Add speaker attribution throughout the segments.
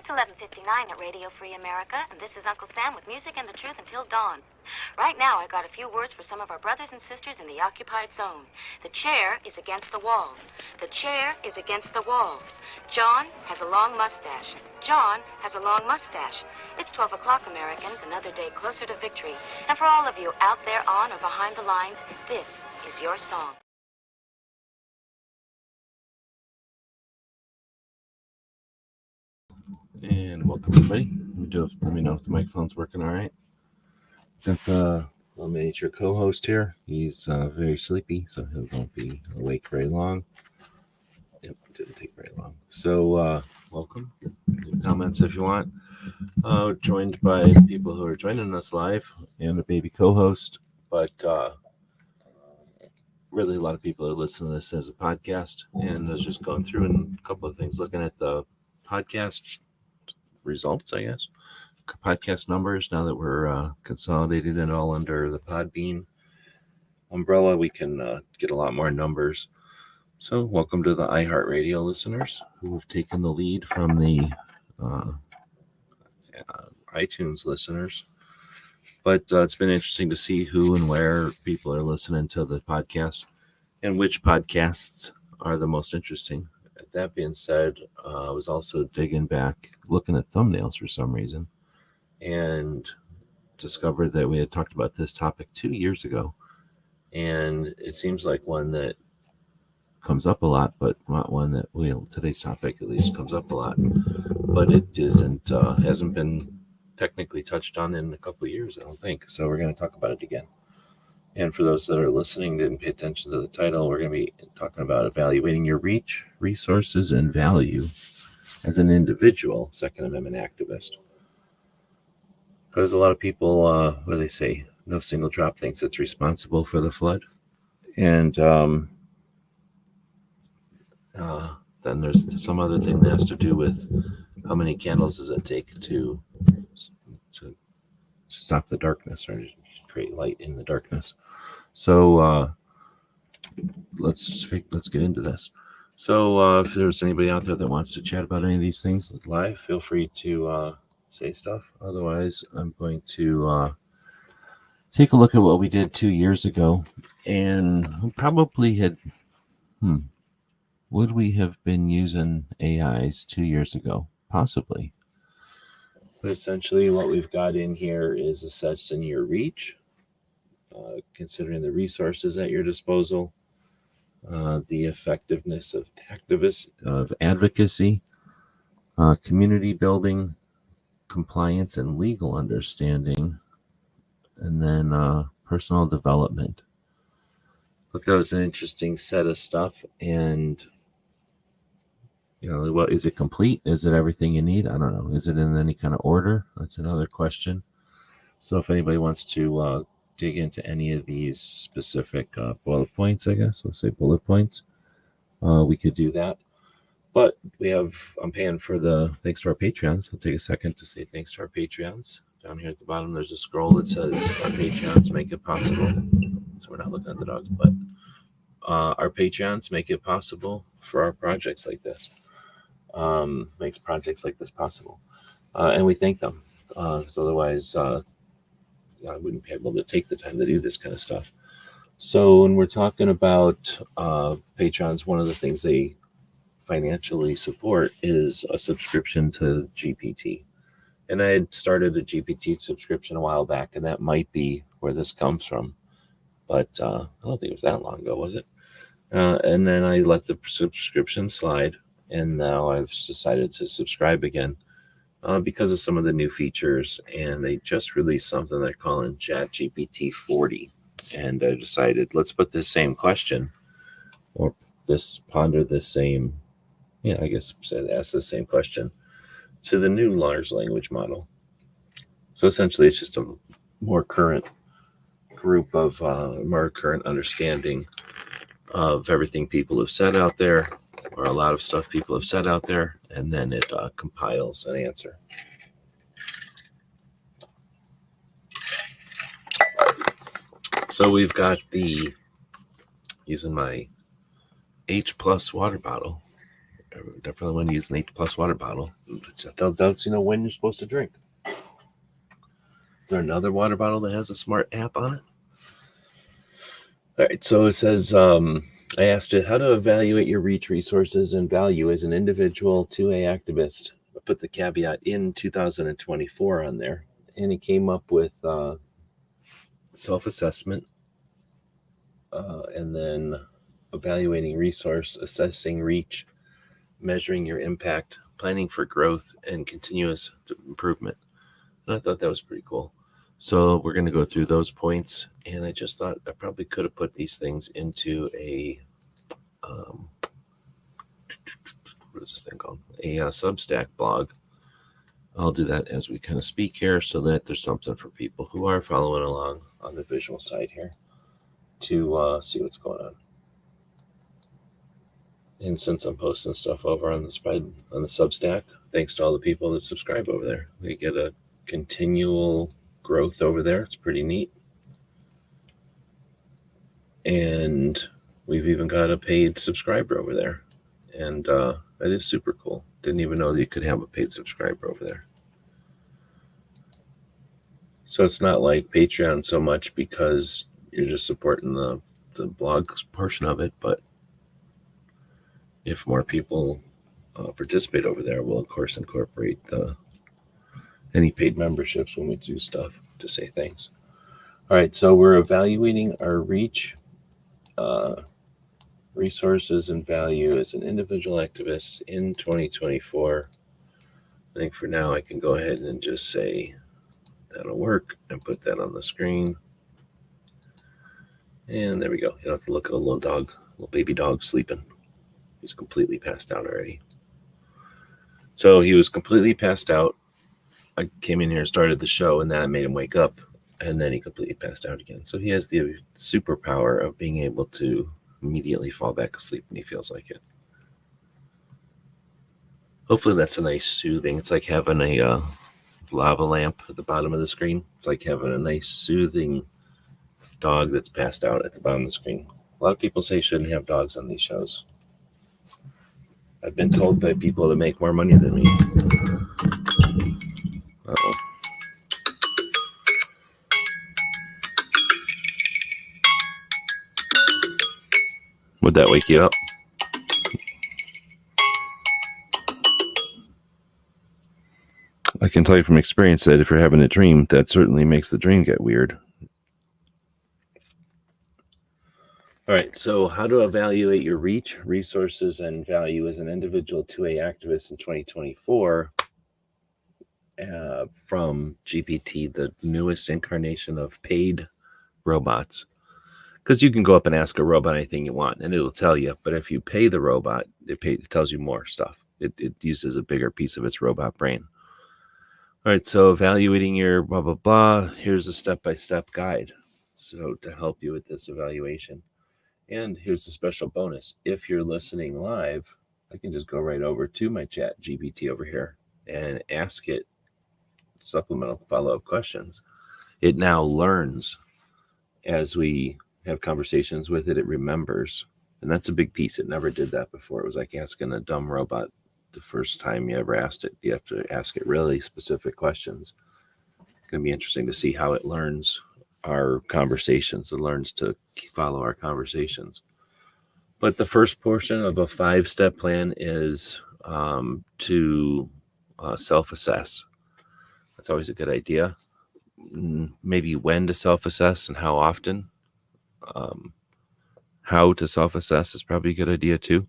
Speaker 1: It's 11:59 at Radio Free America, and this is Uncle Sam with music and the truth until dawn. Right now, I got a few words for some of our brothers and sisters in the occupied zone. The chair is against the wall. The chair is against the wall. John has a long mustache. John has a long mustache. It's 12 o'clock, Americans, another day closer to victory. And for all of you out there on or behind the lines, this is your song.
Speaker 2: And welcome, everybody. Let me know if the microphone's working all right. Got the little miniature co-host here. He's very sleepy, so he won't be awake very long. Yep, didn't take very long. So, welcome. Comments if you want. Joined by people who are joining us live and a baby co-host, but really a lot of people are listening to this as a podcast. And I was just going through and a couple of things, looking at the podcast results, I guess. Podcast numbers. Now that we're consolidated and all under the Podbean umbrella, we can get a lot more numbers. So welcome to the iHeartRadio listeners who have taken the lead from the iTunes listeners. But it's been interesting to see who and where people are listening to the podcast and which podcasts are the most interesting. That being said, I was also digging back, looking at thumbnails for some reason, and discovered that we had talked about this topic 2 years ago. And it seems like one that comes up a lot, but not one that today's topic at least comes up a lot. But it hasn't been technically touched on in a couple of years, I don't think. So we're going to talk about it again. And for those that are listening, didn't pay attention to the title, we're going to be talking about evaluating your reach, resources, and value as an individual Second Amendment activist. Because a lot of people, what do they say? No single drop thinks it's responsible for the flood. And then there's some other thing that has to do with how many candles does it take to stop the darkness or create light in the darkness. So let's get into this. So if there's anybody out there that wants to chat about any of these things live, feel free to say stuff. Otherwise, I'm going to take a look at what we did 2 years ago, and we probably had would we have been using AIs 2 years ago? Possibly. But essentially what we've got in here is assessing your reach, considering the resources at your disposal, the effectiveness of advocacy, community building, compliance and legal understanding, and then personal development. Look, that was an interesting set of stuff. And what is it complete? Is it everything you need? I don't know. Is it in any kind of order? That's another question. So if anybody wants to dig into any of these specific bullet points, I guess we'll say bullet points, we could do that. But I'm paying for thanks to our Patreons. I'll take a second to say thanks to our Patreons. Down here at the bottom, there's a scroll that says our Patreons make it possible. So we're not looking at the dogs, but our Patreons make it possible for our projects like this. Makes projects like this possible. And we thank them. Because otherwise, I wouldn't be able to take the time to do this kind of stuff. So when we're talking about Patrons, one of the things they financially support is a subscription to GPT. And I had started a GPT subscription a while back, and that might be where this comes from. But I don't think it was that long ago, was it? And then I let the subscription slide, and now I've decided to subscribe again because of some of the new features. And they just released something they're calling ChatGPT 40. And I decided, let's put this same question or ponder this same, I guess ask the same question to the new large language model. So essentially, it's just a more current group of more current understanding of everything people have said out there, or a lot of stuff people have said out there, and then it compiles an answer. So we've got using my H+ water bottle, definitely want to use an 8+ water bottle. That's when you're supposed to drink. Is there another water bottle that has a smart app on it? All right, so it says, I asked it how to evaluate your reach, resources, and value as an individual 2A activist. I put the caveat in 2024 on there, and he came up with self-assessment, and then evaluating resource, assessing reach, measuring your impact, planning for growth, and continuous improvement. And I thought that was pretty cool. So we're going to go through those points, and I just thought I probably could have put these things into a what is this thing called? A Substack blog. I'll do that as we kind of speak here, so that there's something for people who are following along on the visual side here to see what's going on. And since I'm posting stuff over on the Substack, thanks to all the people that subscribe over there. We get a continual growth over there. It's pretty neat. And we've even got a paid subscriber over there. And that is super cool. Didn't even know that you could have a paid subscriber over there. So it's not like Patreon so much because you're just supporting the blog portion of it, but if more people participate over there, we'll of course incorporate any paid memberships when we do stuff to say thanks. All right, so we're evaluating our reach, resources, and value as an individual activist in 2024. I think for now I can go ahead and just say that'll work and put that on the screen. And there we go. You don't have to look at a little baby dog sleeping. He's completely passed out already. So he was completely passed out. I came in here, started the show, and then I made him wake up, and then he completely passed out again. So he has the superpower of being able to immediately fall back asleep when he feels like it. Hopefully that's a nice soothing. It's like having a lava lamp at the bottom of the screen. It's like having a nice soothing dog that's passed out at the bottom of the screen. A lot of people say you shouldn't have dogs on these shows. I've been told by people that make more money than me. Uh-oh. Would that wake you up? I can tell you from experience that if you're having a dream, that certainly makes the dream get weird. All right, so how to evaluate your reach, resources, and value as an individual 2A activist in 2024 from GPT, the newest incarnation of paid robots. Because you can go up and ask a robot anything you want, and it'll tell you. But if you pay the robot, it tells you more stuff. It uses a bigger piece of its robot brain. All right, so evaluating your blah, blah, blah. Here's a step-by-step guide so to help you with this evaluation. And here's a special bonus. If you're listening live, I can just go right over to my chat GPT over here and ask it supplemental follow-up questions. It now learns as we have conversations with it. It remembers. And that's a big piece. It never did that before. It was like asking a dumb robot the first time you ever asked it. You have to ask it really specific questions. It's going to be interesting to see how it learns our conversations. It learns to follow our conversations. But the first portion of a 5-step plan is to self-assess. That's always a good idea. Maybe when to self-assess and how often. How to self-assess is probably a good idea too.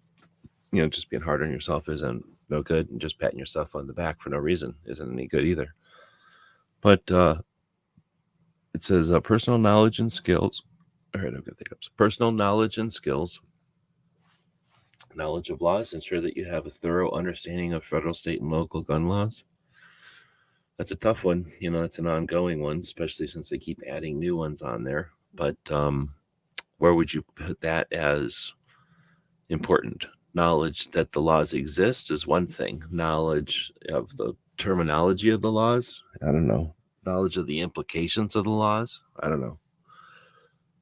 Speaker 2: Just being hard on yourself isn't no good, and just patting yourself on the back for no reason isn't any good either. But it says personal knowledge and skills. All right, I've got the ups. Personal knowledge and skills. Knowledge of laws. Ensure that you have a thorough understanding of federal, state, and local gun laws. That's a tough one. That's an ongoing one, especially since they keep adding new ones on there. But where would you put that as important? Knowledge that the laws exist is one thing. Knowledge of the terminology of the laws, I don't know. Knowledge of the implications of the laws, I don't know.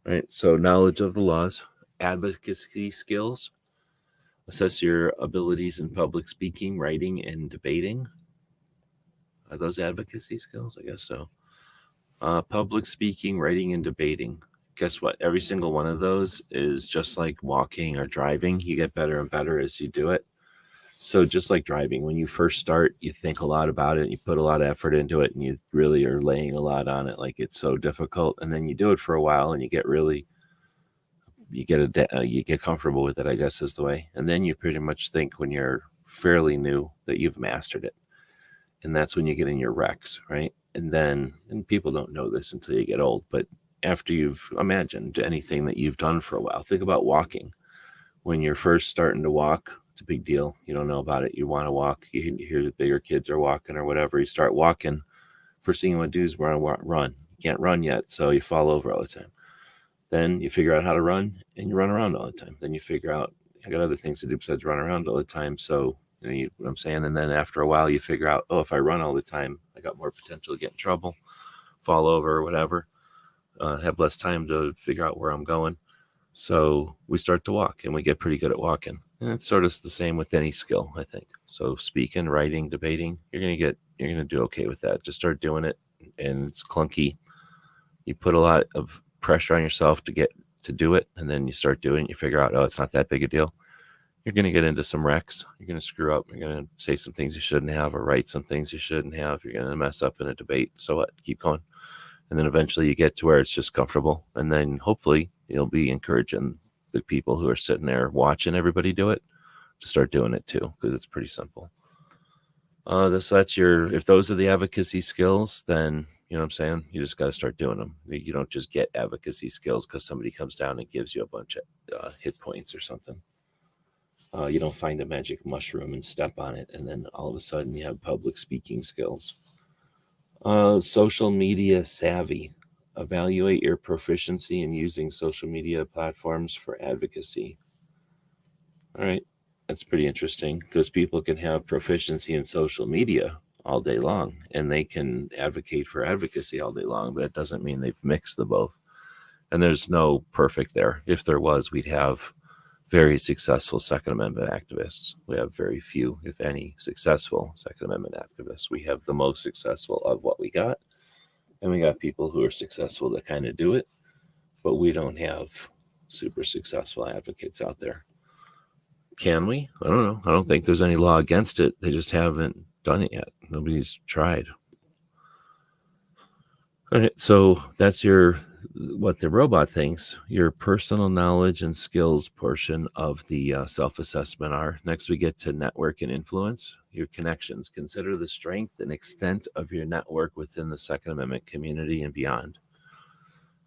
Speaker 2: Right? So knowledge of the laws, advocacy skills, Assess your abilities in public speaking, writing, and debating. Are those advocacy skills? I guess so. Public speaking, writing, and debating. Guess what? Every single one of those is just like walking or driving. You get better and better as you do it. So just like driving, when you first start, you think a lot about it, and you put a lot of effort into it, and you really are laying a lot on it. Like it's so difficult, and then you do it for a while, and you get comfortable with it, I guess is the way. And then you pretty much think when you're fairly new that you've mastered it, and that's when you get in your wrecks, right? And people don't know this until you get old, but after you've imagined anything that you've done for a while, think about walking. When you're first starting to walk, it's a big deal. You don't know about it. You want to walk. You hear the bigger kids are walking or whatever. You start walking. First thing you want to do is run. You can't run yet, so you fall over all the time. Then you figure out how to run, and you run around all the time. Then you figure out, I got other things to do besides run around all the time. So, you know what I'm saying? And then after a while, you figure out, oh, if I run all the time, I got more potential to get in trouble, fall over or whatever, have less time to figure out where I'm going. So we start to walk, and we get pretty good at walking. And it's sort of the same with any skill, I think. So speaking, writing, debating, you're going to do okay with that. Just start doing it, and it's clunky. You put a lot of pressure on yourself to do it, and then you start doing it, and you figure out, oh, it's not that big a deal. You're going to get into some wrecks. You're going to screw up. You're going to say some things you shouldn't have, or write some things you shouldn't have. You're going to mess up in a debate. So what? Keep going. And then eventually you get to where it's just comfortable. And then hopefully you'll be encouraging the people who are sitting there watching everybody do it to start doing it too, because it's pretty simple. If those are the advocacy skills, then you know what I'm saying? You just got to start doing them. You don't just get advocacy skills because somebody comes down and gives you a bunch of hit points or something. You don't find a magic mushroom and step on it, and then all of a sudden you have public speaking skills. Social media savvy. Evaluate your proficiency in using social media platforms for advocacy. All right, that's pretty interesting because people can have proficiency in social media all day long, and they can advocate for advocacy all day long, but it doesn't mean they've mixed the both. And there's no perfect there. If there was, we'd have very successful Second Amendment activists. We have very few, if any, successful Second Amendment activists. We have the most successful of what we got, and we got people who are successful that kind of do it, but we don't have super successful advocates out there. Can we? I don't know. I don't think there's any law against it. They just haven't done it yet. Nobody's tried. All right, so that's what the robot thinks your personal knowledge and skills portion of the self-assessment are. Next, we get to network and influence, your connections. Consider the strength and extent of your network within the Second Amendment community and beyond.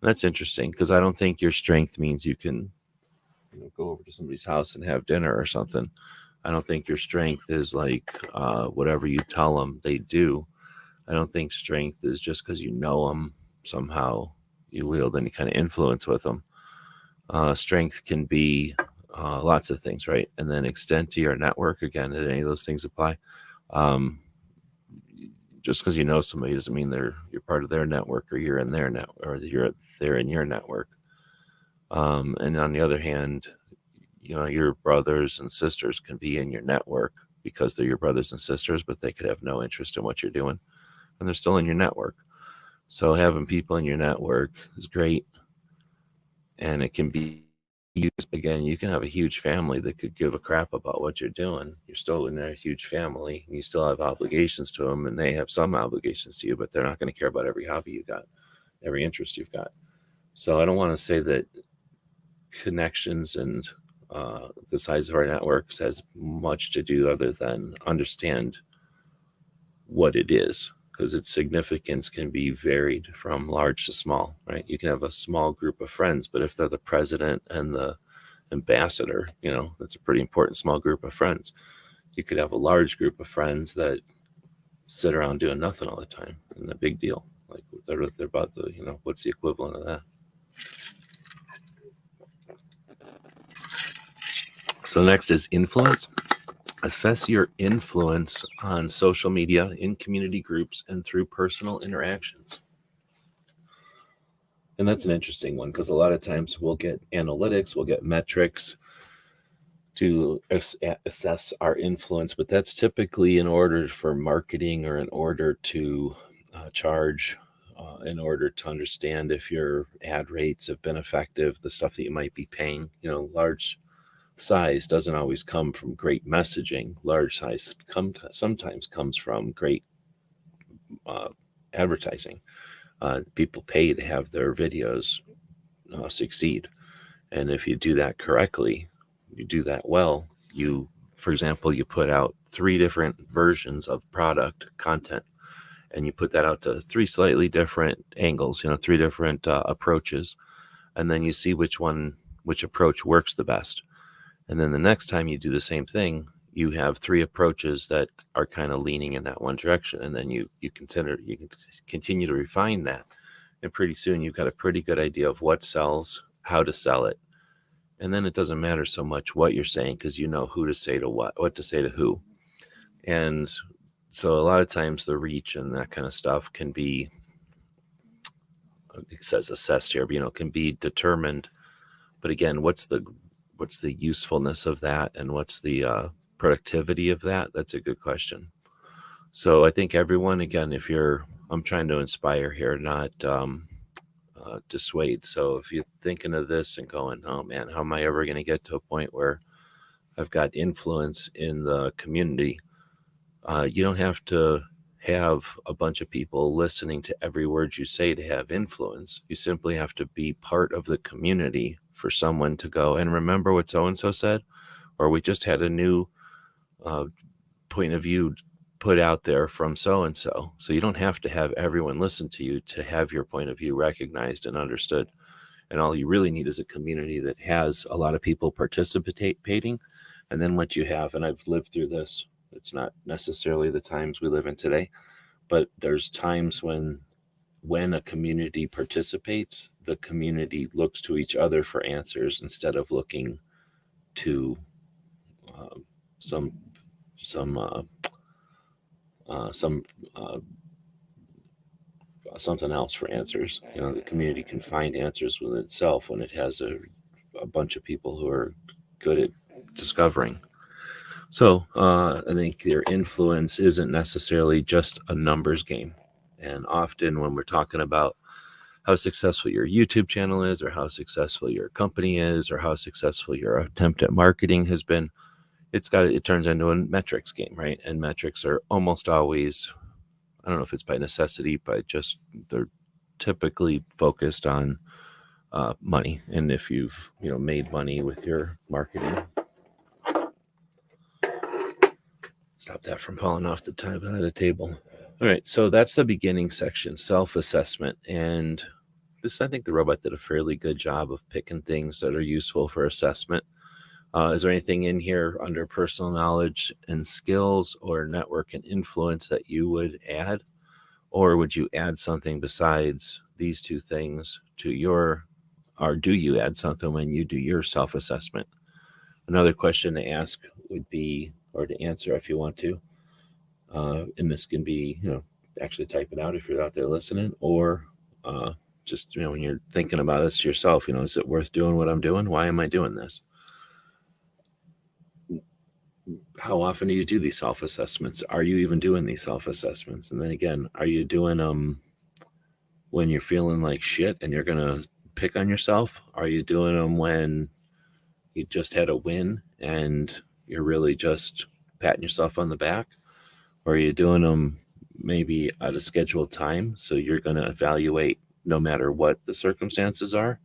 Speaker 2: That's interesting because I don't think your strength means you can go over to somebody's house and have dinner or something. I don't think your strength is like whatever you tell them they do. I don't think strength is just because you know them somehow you wield any kind of influence with them. Strength can be lots of things, right? And then extent to your network. Again, did any of those things apply? Just because you know somebody doesn't mean you're part of their network or you're in their network or they're in your network. And on the other hand, your brothers and sisters can be in your network because they're your brothers and sisters, but they could have no interest in what you're doing, and they're still in your network. So having people in your network is great, and it can be used. Again, you can have a huge family that could give a crap about what you're doing. You're still in their huge family, and you still have obligations to them, and they have some obligations to you, but they're not going to care about every hobby you got, every interest you've got. So I don't want to say that connections and the size of our networks has much to do other than understand what it is, because its significance can be varied from large to small, right? You can have a small group of friends, but if they're the president and the ambassador, that's a pretty important small group of friends. You could have a large group of friends that sit around doing nothing all the time, and a big deal. Like they're about what's the equivalent of that? So next is influence. Assess your influence on social media, in community groups, and through personal interactions. And that's an interesting one because a lot of times we'll get analytics, we'll get metrics to assess our influence, but that's typically in order for marketing or in order to charge, in order to understand if your ad rates have been effective, the stuff that you might be paying. Large size doesn't always come from great messaging. Large size sometimes comes from great advertising. People pay to have their videos succeed. And if you do that correctly, you do that well, for example, you put out 3 different versions of product content, and you put that out to 3 slightly different angles, 3 different approaches, and then you see which approach works the best. And then the next time you do the same thing, you have 3 approaches that are kind of leaning in that one direction, and then you can continue to refine that, and pretty soon you've got a pretty good idea of what sells, how to sell it. And then it doesn't matter so much what you're saying, because you know who to say to what to say to who. And so a lot of times the reach and that kind of stuff can be, it says assessed here, but, can be determined. But again, what's the usefulness of that, and what's the productivity of that? That's a good question. So I think everyone, again, I'm trying to inspire here, not dissuade. So if you're thinking of this and going, oh man, how am I ever going to get to a point where I've got influence in the community? You don't have to have a bunch of people listening to every word you say to have influence. You simply have to be part of the community for someone to go, and remember what so-and-so said, or we just had a new point of view put out there from so-and-so. So you don't have to have everyone listen to you to have your point of view recognized and understood. And all you really need is a community that has a lot of people participating. And then what you have, and I've lived through this, it's not necessarily the times we live in today, but there's times when a community participates, the community looks to each other for answers instead of looking to something else for answers. The community can find answers within itself when it has a bunch of people who are good at discovering. So I think their influence isn't necessarily just a numbers game. And often when we're talking about how successful your YouTube channel is, or how successful your company is, or how successful your attempt at marketing has been, it turns into a metrics game, right? And metrics are almost always, I don't know if it's by necessity, but just they're typically focused on money. And if you've made money with your marketing, stop that from falling off the top of the table. All right, so that's the beginning section, self-assessment. And this, I think the robot did a fairly good job of picking things that are useful for assessment. Is there anything in here under personal knowledge and skills or network and influence that you would add? Or would you add something besides these 2 things or do you add something when you do your self-assessment? Another question to ask would be, or to answer if you want to, and this can be, actually type it out if you're out there listening, or just, when you're thinking about this yourself, is it worth doing what I'm doing? Why am I doing this? How often do you do these self-assessments? Are you even doing these self-assessments? And then again, are you doing them when you're feeling like shit and you're going to pick on yourself? Are you doing them when you just had a win and you're really just patting yourself on the back? Or are you doing them maybe at a scheduled time, so you're going to evaluate no matter what the circumstances are?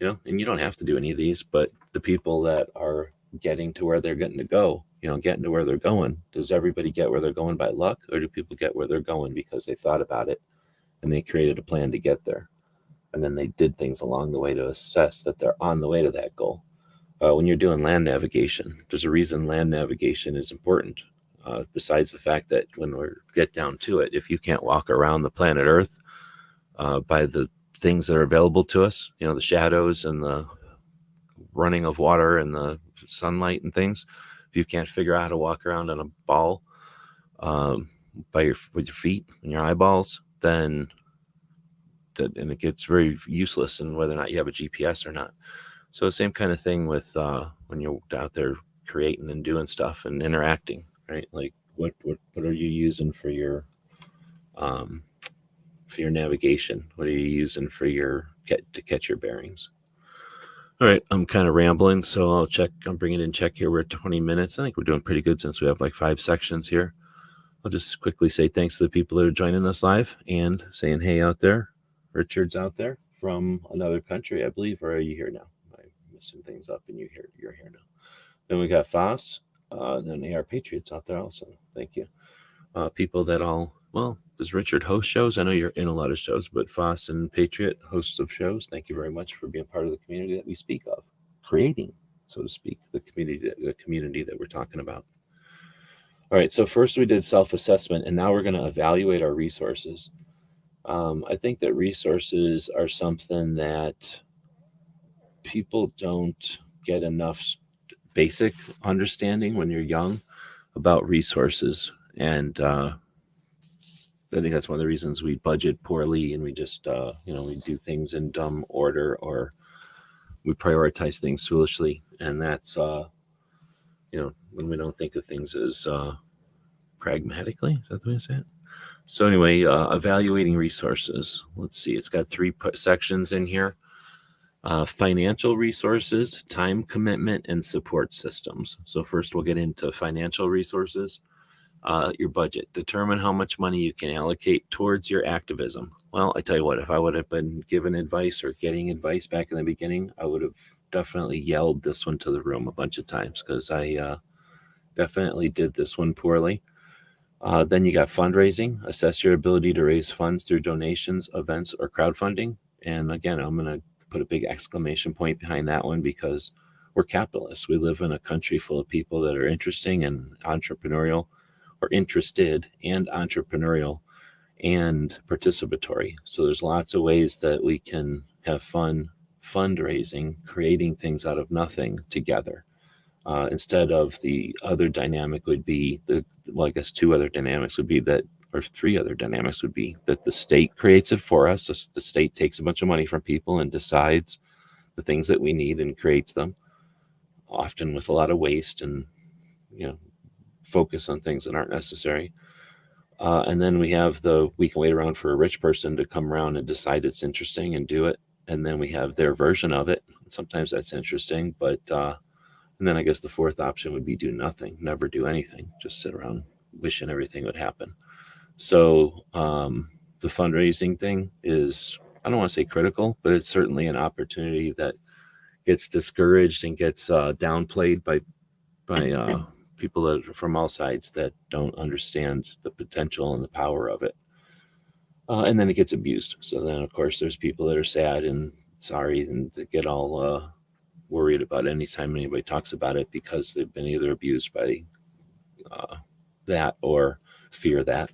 Speaker 2: And you don't have to do any of these, but the people that are getting to where they're getting to go, getting to where they're going, does everybody get where they're going by luck, or do people get where they're going because they thought about it and they created a plan to get there, and then they did things along the way to assess that they're on the way to that goal? When you're doing land navigation, there's a reason land navigation is important, besides the fact that when we get down to it, if you can't walk around the planet Earth by the things that are available to us, the shadows and the running of water and the sunlight and things, if you can't figure out how to walk around on a ball with your feet and your eyeballs, then and it gets very useless in whether or not you have a GPS or not. So same kind of thing with when you're out there creating and doing stuff and interacting, right? Like what are you using for your navigation? What are you using for to catch your bearings? All right, I'm kind of rambling, so I'll check. I'm bringing in check here. We're at 20 minutes. I think we're doing pretty good since we have like 5 sections here. I'll just quickly say thanks to the people that are joining us live and saying hey out there. Richard's out there from another country, I believe, or are you here now? I'm messing things up, and you're here now. Then we got Foss, then AR Patriots out there also. Thank you. People that does Richard host shows? I know you're in a lot of shows, but Foss and Patriot, hosts of shows, thank you very much for being part of the community that we speak of, creating, so to speak, the community that we're talking about. All right, so first we did self-assessment, and now we're going to evaluate our resources. I think that resources are something that people don't get enough basic understanding when you're young about resources. And I think that's one of the reasons we budget poorly, and we just, we do things in dumb order, or we prioritize things foolishly. And that's, when we don't think of things as pragmatically. Is that the way to say it? So anyway, evaluating resources. Let's see. It's got 3 sections in here. Financial resources, time commitment, and support systems. So first we'll get into financial resources. Your budget. Determine how much money you can allocate towards your activism. Well, I tell you what, if I would have been given advice or getting advice back in the beginning, I would have definitely yelled this one to the room a bunch of times, because I definitely did this one poorly. Then you got fundraising. Assess your ability to raise funds through donations, events, or crowdfunding. And again, I'm going to put a big exclamation point behind that one, because we're capitalists. We live in a country full of people that are interesting and entrepreneurial, or interested and entrepreneurial and participatory. So there's lots of ways that we can have fun fundraising, creating things out of nothing together. Instead of the other dynamic would be I guess 2 other dynamics would be that, or 3 other dynamics would be that the state creates it for us. So the state takes a bunch of money from people and decides the things that we need and creates them, often with a lot of waste and, focus on things that aren't necessary. And then we have we can wait around for a rich person to come around and decide it's interesting and do it. And then we have their version of it. Sometimes that's interesting, but, and then I guess the 4th option would be do nothing, never do anything, just sit around wishing everything would happen. So the fundraising thing is, I don't want to say critical, but it's certainly an opportunity that gets discouraged and gets downplayed by people that are from all sides that don't understand the potential and the power of it. And then it gets abused. So then, of course, there's people that are sad and sorry and they get all worried about anytime anybody talks about it, because they've been either abused by that or fear that.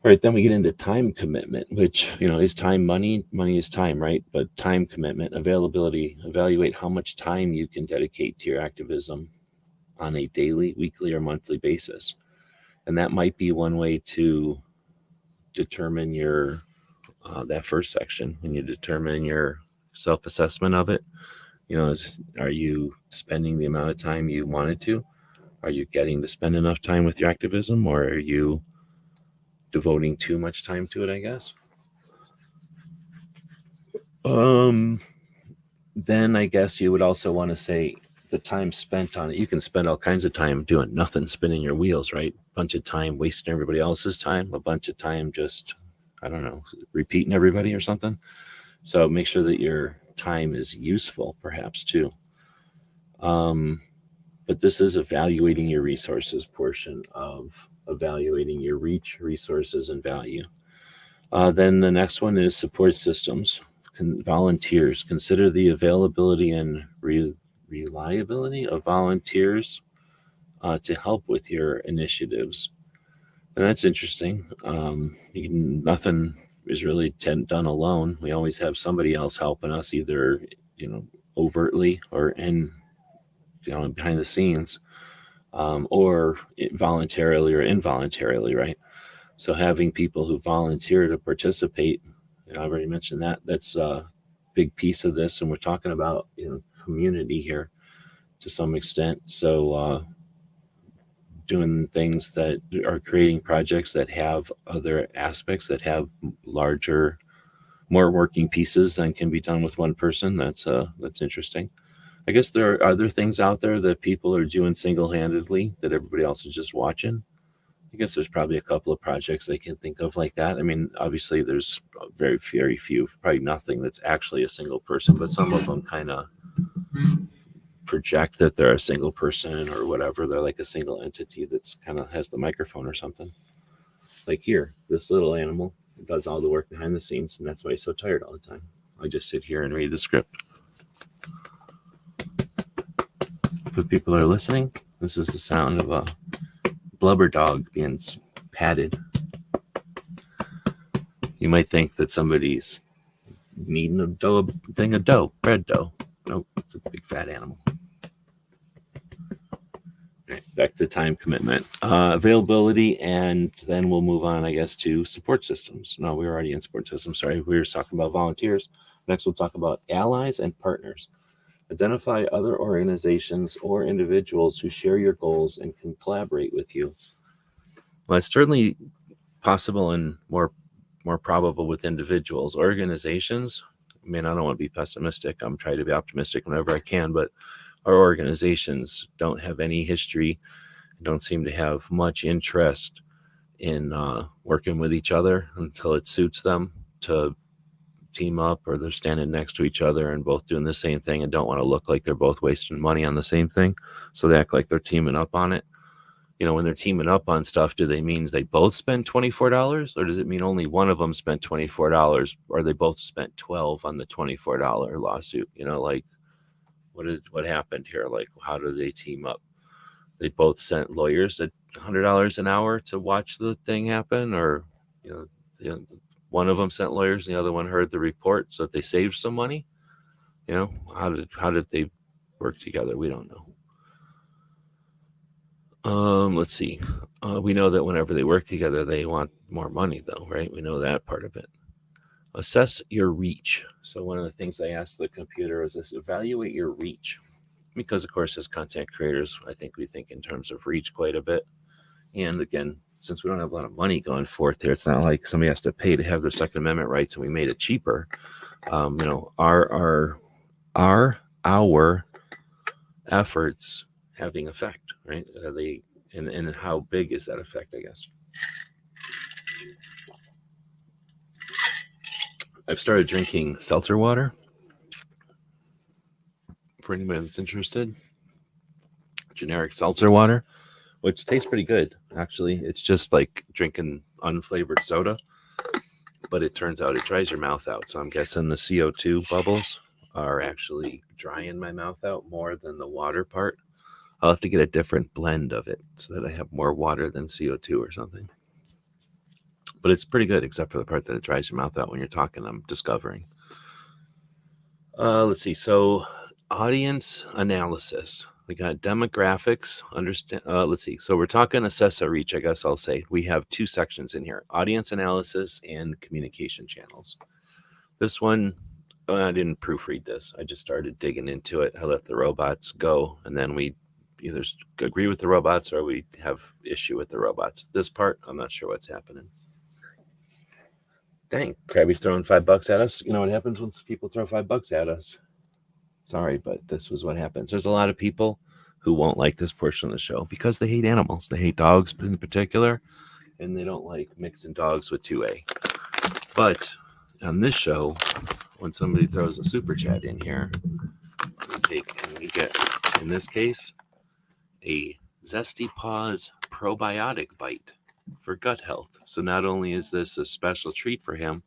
Speaker 2: All right, then we get into time commitment, which, is time money? Money is time, right? But time commitment, availability, evaluate how much time you can dedicate to your activism on a daily, weekly, or monthly basis. And that might be one way to determine your, that first section, when you determine your self-assessment of it. Are you spending the amount of time you wanted to? Are you getting to spend enough time with your activism, or are you devoting too much time to it, I guess? Then I guess you would also want to say the time spent on it. You can spend all kinds of time doing nothing, spinning your wheels, right? A bunch of time wasting everybody else's time, a bunch of time just, I don't know, repeating everybody or something. So make sure that your time is useful, perhaps, too. But this is evaluating your resources portion of evaluating your reach, resources, and value. Then the next one is support systems. Volunteers. Consider the availability and reliability of volunteers to help with your initiatives. And that's interesting. Nothing is really done alone. We always have somebody else helping us, either overtly or in behind the scenes, or voluntarily or involuntarily, right? So having people who volunteer to participate, I already mentioned that's a big piece of this, and we're talking about community here. to some extent. So doing things that are creating projects that have other aspects that have larger, more working pieces than can be done with one person. That's interesting. I guess there are other things out there that people are doing single-handedly that everybody else is just watching. I guess there's probably a couple of projects I can think of like that. I mean, obviously there's very, very few, probably nothing that's actually a single person, but some of them kind of project that they're a single person or whatever. They're like a single entity that's kind of has the microphone or something. Like here, this little animal does all the work behind the scenes, and that's why he's so tired all the time. I just sit here and read the script. For people that are listening, this is the sound of a blubber dog being patted. You might think that somebody's kneading a thing of dough, bread dough. Nope, it's a big fat animal. All right, back to time commitment, availability, and then we'll move on, I guess, to support systems. No, we were already in support systems. Sorry, we were talking about volunteers. Next, we'll talk about allies and partners. Identify other organizations or individuals who share your goals and can collaborate with you. Well, it's certainly possible and more probable with individuals. Organizations, I mean, I don't want to be pessimistic. I'm trying to be optimistic whenever I can, but our organizations don't have any history, don't seem to have much interest in working with each other until it suits them to team up, or they're standing next to each other and both doing the same thing and don't want to look like they're both wasting money on the same thing. So they act like they're teaming up on it. You know, when they're teaming up on stuff, do they mean they both spend $24, or does it mean only one of them spent $24, or they both spent $12 on the $24 lawsuit? You know, like what happened here? Like, how do they team up? They both sent lawyers at $100 an hour to watch the thing happen, or you know, one of them sent lawyers, and the other one heard the report, so that they saved some money. You know, how did they work together? We don't know. Let's see. We know that whenever they work together, they want more money, though, right? We know that part of it. Assess your reach. So one of the things I asked the computer is this: evaluate your reach, because of course, as content creators, I think we think in terms of reach quite a bit. And again, since we don't have a lot of money going forth here, it's not like somebody has to pay to have their Second Amendment rights, and we made it cheaper. You know, our efforts having effect, right? Are they, and how big is that effect, I guess? I've started drinking seltzer water. For anybody that's interested, generic seltzer water, which tastes pretty good, actually. It's just like drinking unflavored soda, but it turns out it dries your mouth out. So I'm guessing the CO2 bubbles are actually drying my mouth out more than the water part. I'll have to get a different blend of it so that I have more water than CO2 or something. But it's pretty good, except for the part that it dries your mouth out when you're talking, I'm discovering. Let's see. So audience analysis. We got demographics. Let's see. So we're talking assess our reach, I guess I'll say. We have two sections in here: audience analysis and communication channels. This one, I didn't proofread this. I just started digging into it. I let the robots go, and then we either agree with the robots or we have issue with the robots. This part, I'm not sure what's happening. Dang, Krabby's throwing $5 at us. You know what happens when people throw $5 at us? Sorry, but this was what happens. There's a lot of people who won't like this portion of the show because they hate animals. They hate dogs in particular, and they don't like mixing dogs with 2A. But on this show, when somebody throws a super chat in here, we get, in this case, a Zesty Paws probiotic bite for gut health. So not only is this a special treat for him,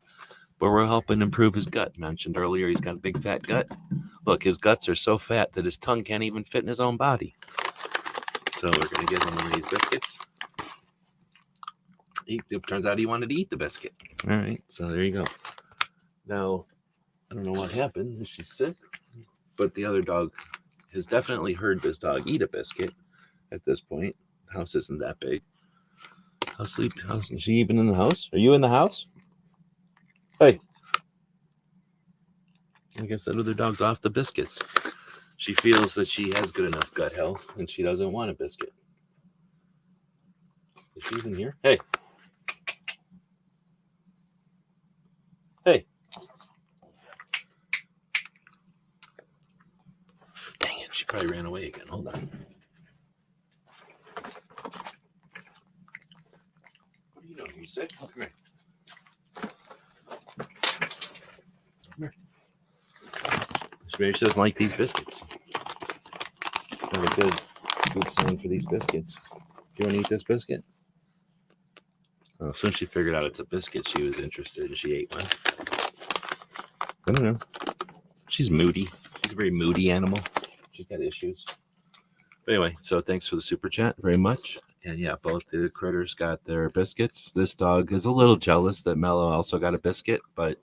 Speaker 2: but we're helping improve his gut. Mentioned earlier, he's got a big fat gut. Look, his guts are so fat that his tongue can't even fit in his own body. So we're going to give him one of these biscuits. It turns out he wanted to eat the biscuit. All right, so there you go. Now, I don't know what happened. Is she sick? But the other dog has definitely heard this dog eat a biscuit at this point. The house isn't that big. Is she even in the house? Are you in the house? Hey. I guess that other dog's off the biscuits. She feels that she has good enough gut health and she doesn't want a biscuit. Is she even here? Hey. Hey. Dang it, she probably ran away again. Hold on. What are you doing? You sick? Come here. Come here. Maybe she doesn't like these biscuits. It's not a good sign for these biscuits. Do you want to eat this biscuit? As soon as she figured out it's a biscuit, she was interested and she ate one. I don't know. She's moody. She's a very moody animal. She's got issues. But anyway, so thanks for the super chat very much. And yeah, both the critters got their biscuits. This dog is a little jealous that Mello also got a biscuit, but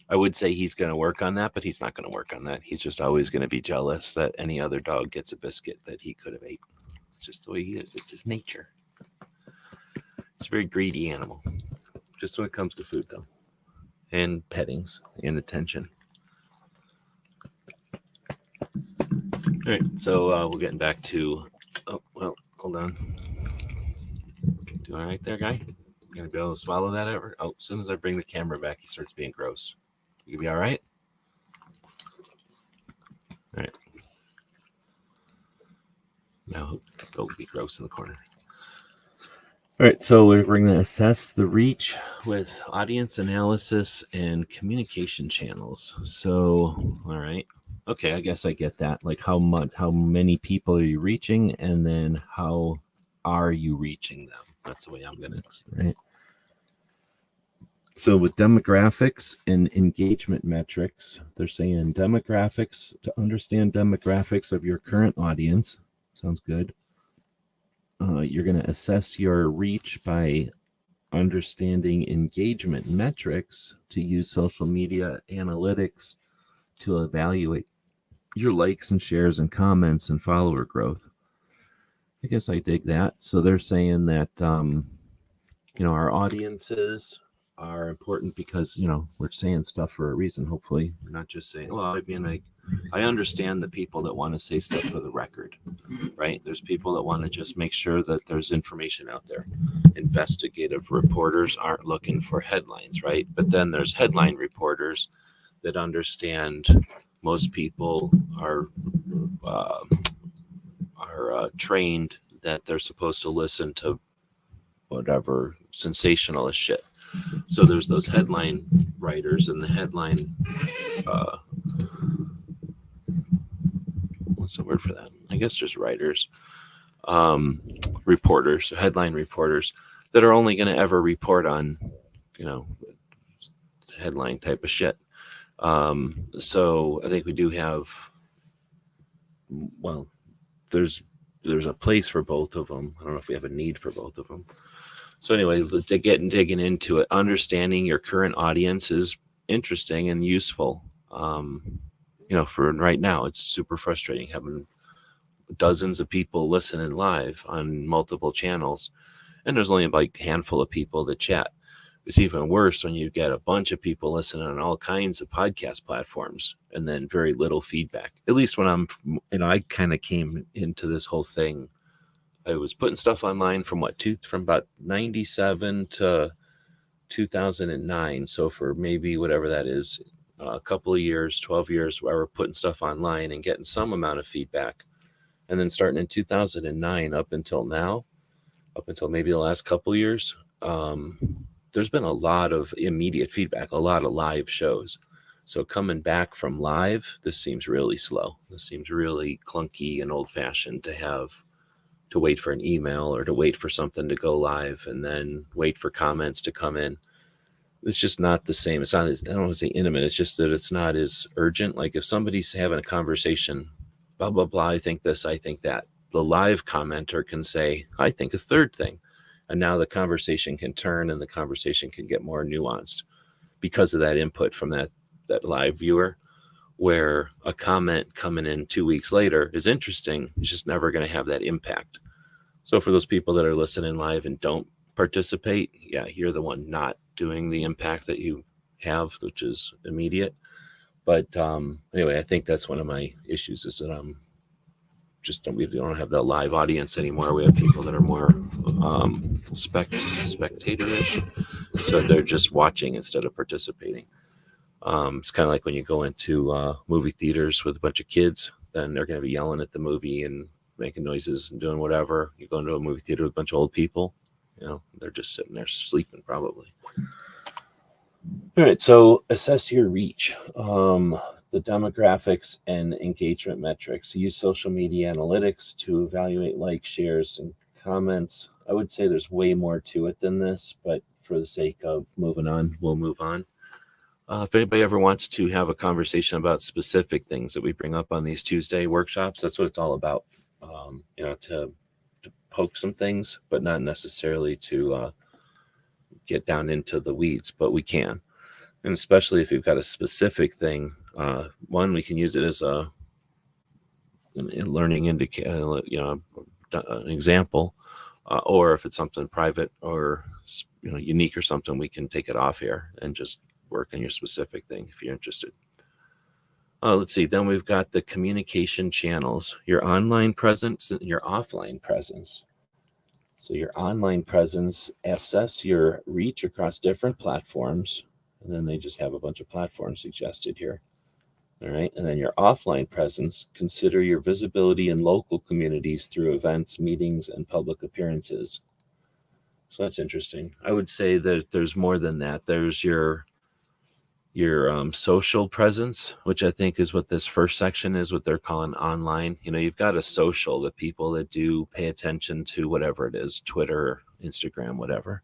Speaker 2: I would say he's going to work on that, but he's not going to work on that. He's just always going to be jealous that any other dog gets a biscuit that he could have ate. It's just the way he is. It's his nature. It's a very greedy animal, just when it comes to food, though, and pettings and attention. All right, so we're getting back to, oh, well, hold on. Do all right there, guy? You going to be able to swallow that ever? Oh, as soon as I bring the camera back, he starts being gross. You be all right? All right. Now go be gross in the corner. All right, so we're going to assess the reach with audience analysis and communication channels. So, all right. Okay, I guess I get that. Like how many people are you reaching, and then how are you reaching them? That's the way I'm going to, right? So with demographics and engagement metrics, they're saying demographics, to understand demographics of your current audience. Sounds good. You're going to assess your reach by understanding engagement metrics to use social media analytics to evaluate your likes and shares and comments and follower growth. I guess I dig that. So they're saying that, our audiences are important because, we're saying stuff for a reason, hopefully. We're not just saying, well, I understand the people that want to say stuff for the record, right? There's people that want to just make sure that there's information out there. Investigative reporters aren't looking for headlines, right? But then there's headline reporters that understand most people are trained that they're supposed to listen to whatever sensationalist shit. So there's those headline writers and the headline, what's the word for that? I guess just writers, reporters, headline reporters that are only going to ever report on, headline type of shit. So I think we do have, well, there's a place for both of them. I don't know if we have a need for both of them. So anyway, digging into it, understanding your current audience is interesting and useful. For right now, it's super frustrating having dozens of people listening live on multiple channels, and there's only like a handful of people that chat. It's even worse when you get a bunch of people listening on all kinds of podcast platforms and then very little feedback. At least when I kind of came into this whole thing, I was putting stuff online from about 97 to 2009. So for maybe whatever that is, a couple of years, 12 years, where we're putting stuff online and getting some amount of feedback. And then starting in 2009 up until now, up until maybe the last couple of years, there's been a lot of immediate feedback, a lot of live shows. So coming back from live, this seems really slow. This seems really clunky and old-fashioned to wait for an email or to wait for something to go live and then wait for comments to come in. It's just not the same. It's not, I don't want to say intimate. It's just that it's not as urgent. Like if somebody's having a conversation, blah, blah, blah, I think this, I think that. The live commenter can say, I think a third thing. And now the conversation can turn and the conversation can get more nuanced because of that input from that live viewer, where a comment coming in 2 weeks later is interesting. It's just never going to have that impact. So for those people that are listening live and don't participate, yeah, you're the one not doing the impact that you have, which is immediate. But anyway, I think that's one of my issues is that we don't have that live audience anymore. We have people that are more spectatorish, so they're just watching instead of participating. It's kind of like when you go into movie theaters with a bunch of kids, then they're going to be yelling at the movie and making noises and doing whatever. You go into a movie theater with a bunch of old people, they're just sitting there sleeping probably. All right, so assess your reach. The demographics and engagement metrics. Use social media analytics to evaluate likes, shares, and comments. I would say there's way more to it than this, but for the sake of moving on, we'll move on. If anybody ever wants to have a conversation about specific things that we bring up on these Tuesday workshops, that's what it's all about. To poke some things, but not necessarily to get down into the weeds, but we can. And especially if you've got a specific thing, one, we can use it as a learning indicator, an example, or if it's something private or unique or something, we can take it off here and just work on your specific thing if you're interested. Let's see. Then we've got the communication channels, your online presence and your offline presence. So your online presence, assess your reach across different platforms. And then they just have a bunch of platforms suggested here. All right. And then your offline presence, consider your visibility in local communities through events, meetings, and public appearances. So that's interesting. I would say that there's more than that. There's your social presence, which I think is what this first section is, what they're calling online. You've got a social, the people that do pay attention to whatever it is, Twitter, Instagram, whatever.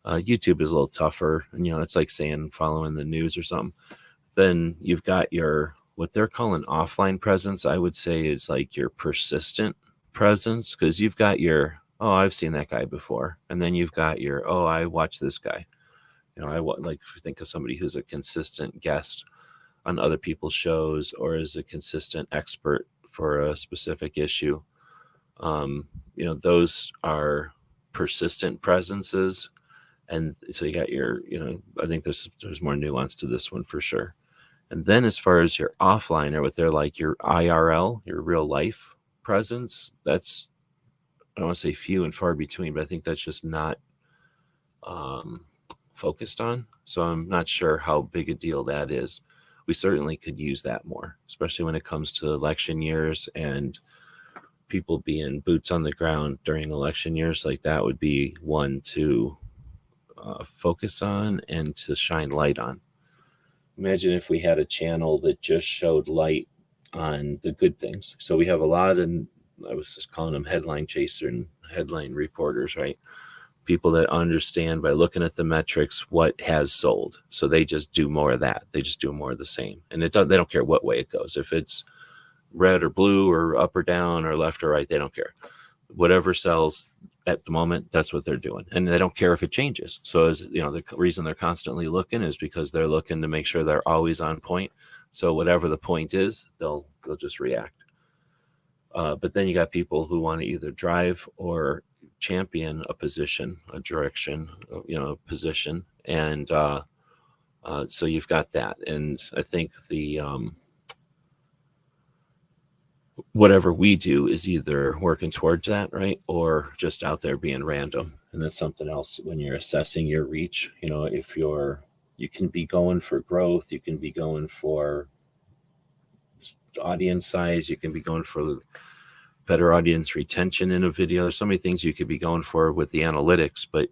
Speaker 2: YouTube is a little tougher. And, it's like saying following the news or something. Then you've got what they're calling offline presence. I would say is like your persistent presence, because you've got I've seen that guy before. And then you've got I watch this guy. I like to think of somebody who's a consistent guest on other people's shows or is a consistent expert for a specific issue. Those are persistent presences. And so you got I think there's more nuance to this one for sure. And then as far as your offline, or what they're like, your IRL, your real life presence, that's, I don't want to say few and far between, but I think that's just not focused on. So I'm not sure how big a deal that is. We certainly could use that more, especially when it comes to election years and people being boots on the ground during election years. Like that would be one to focus on and to shine light on. Imagine if we had a channel that just showed light on the good things. So we have a lot, and I was just calling them headline chaser and headline reporters, right? People that understand by looking at the metrics what has sold. So they just do more of that. They just do more of the same. And they don't care what way it goes. If it's red or blue or up or down or left or right, they don't care. Whatever sells at the moment, that's what they're doing. And they don't care if it changes. So the reason they're constantly looking is because they're looking to make sure they're always on point. So whatever the point is, they'll just react. But then you got people who want to either drive or champion a position, a direction, a position. And so you've got that. And I think whatever we do is either working towards that, right? Or just out there being random. And that's something else when you're assessing your reach. If you can be going for growth, you can be going for audience size, you can be going for better audience retention in a video. There's so many things you could be going for with the analytics, but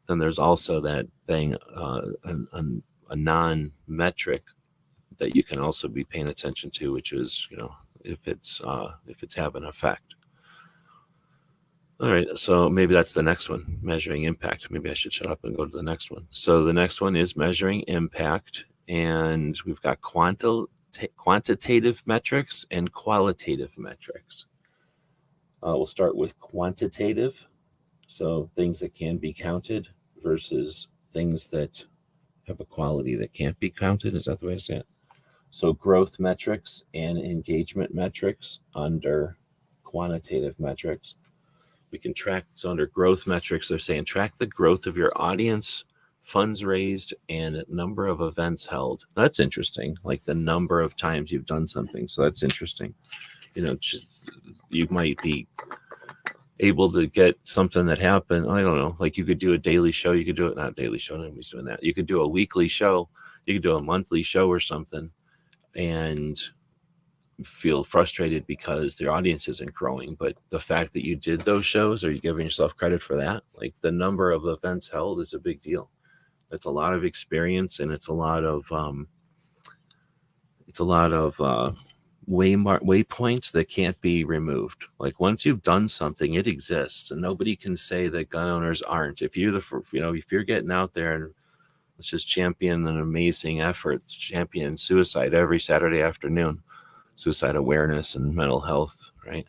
Speaker 2: then there's also that thing, a non-metric that you can also be paying attention to, which is, if it's having an effect. All right, so maybe that's the next one, measuring impact. Maybe I should shut up and go to the next one. So the next one is measuring impact, and we've got quantitative metrics and qualitative metrics. We'll start with quantitative, so things that can be counted versus things that have a quality that can't be counted. Is that the way to say it? So growth metrics and engagement metrics under quantitative metrics. We can track, so under growth metrics, they're saying track the growth of your audience funds raised, and number of events held. That's interesting. Like the number of times you've done something. So that's interesting. You might be able to get something that happened. I don't know. Like you could do a daily show. You could do it, not a daily show. Nobody's doing that. You could do a weekly show. You could do a monthly show or something, and feel frustrated because their audience isn't growing. But the fact that you did those shows, are you giving yourself credit for that? Like the number of events held is a big deal. It's a lot of experience, and it's a lot of waypoints that can't be removed. Like once you've done something, it exists, and nobody can say that gun owners aren't. If you're if you're getting out there and let's just champion an amazing effort, champion suicide every Saturday afternoon, suicide awareness and mental health, right?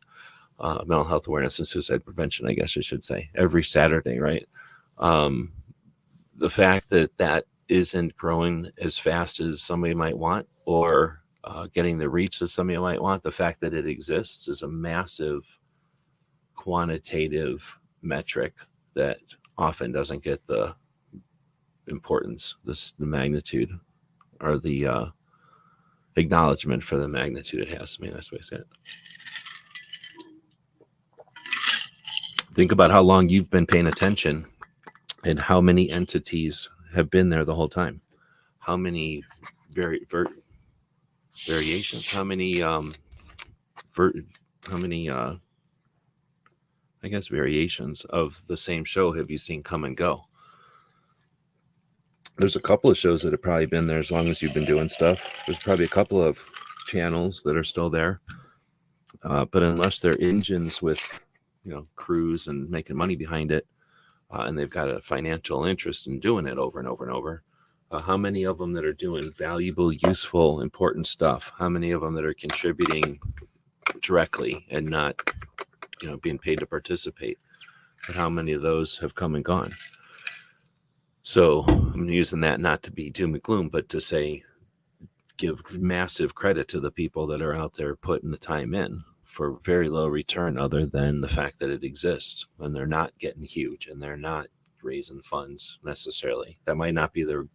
Speaker 2: Mental health awareness and suicide prevention, I guess I should say, every Saturday, right? The fact that isn't growing as fast as somebody might want, or getting the reach that somebody might want, the fact that it exists is a massive quantitative metric that often doesn't get the importance, the magnitude, or the acknowledgement for the magnitude it has. I mean, that's the way I say it. Think about how long you've been paying attention and how many entities have been there the whole time. How many variations? How many I guess variations of the same show have you seen come and go? There's a couple of shows that have probably been there as long as you've been doing stuff. There's probably a couple of channels that are still there. But unless they're engines with, crews and making money behind it, and they've got a financial interest in doing it over and over and over, how many of them that are doing valuable, useful, important stuff? How many of them that are contributing directly and not, being paid to participate? But how many of those have come and gone? So I'm using that not to be doom and gloom, but to say, give massive credit to the people that are out there putting the time in for very low return, other than the fact that it exists, and they're not getting huge and they're not raising funds necessarily. That might not be their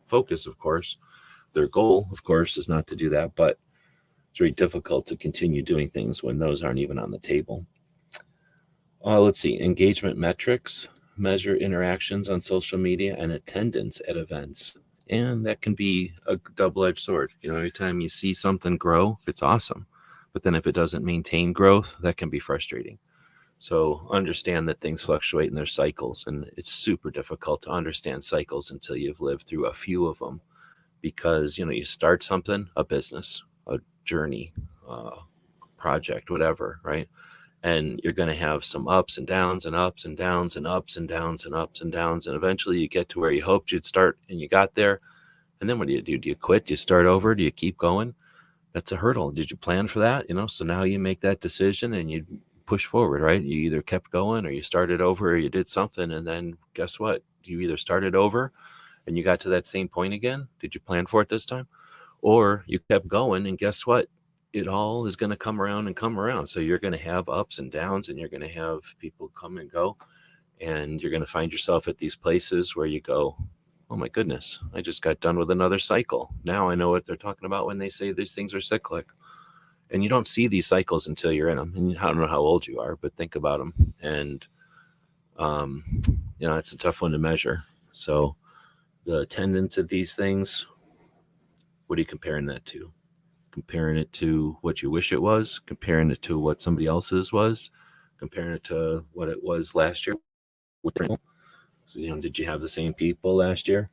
Speaker 2: focus, of course. Their goal, of course, is not to do that, but it's very difficult to continue doing things when those aren't even on the table. Let's see, engagement metrics measure interactions on social media and attendance at events. And that can be a double-edged sword. Every time you see something grow, it's awesome. But then if it doesn't maintain growth, that can be frustrating. So understand that things fluctuate in their cycles, and it's super difficult to understand cycles until you've lived through a few of them. Because, you start something, a business, a journey, project, whatever, right? And you're going to have some ups and downs and ups and downs and ups and downs and ups and downs. And eventually you get to where you hoped you'd start, and you got there. And then what do you do? Do you quit? Do you start over? Do you keep going? That's a hurdle. Did you plan for that? So now you make that decision and you push forward, right? You either kept going, or you started over, or you did something. And then guess what? You either started over and you got to that same point again. Did you plan for it this time? Or you kept going, and guess what? It all is going to come around. So you're going to have ups and downs, and you're going to have people come and go, and you're going to find yourself at these places where you go, oh my goodness, I just got done with another cycle. Now I know what they're talking about when they say these things are cyclic. And you don't see these cycles until you're in them. And I don't know how old you are, but think about them. And, it's a tough one to measure. So the attendance of these things, what are you comparing that to? Comparing it to what you wish it was, comparing it to what somebody else's was, comparing it to what it was last year. So, did you have the same people last year?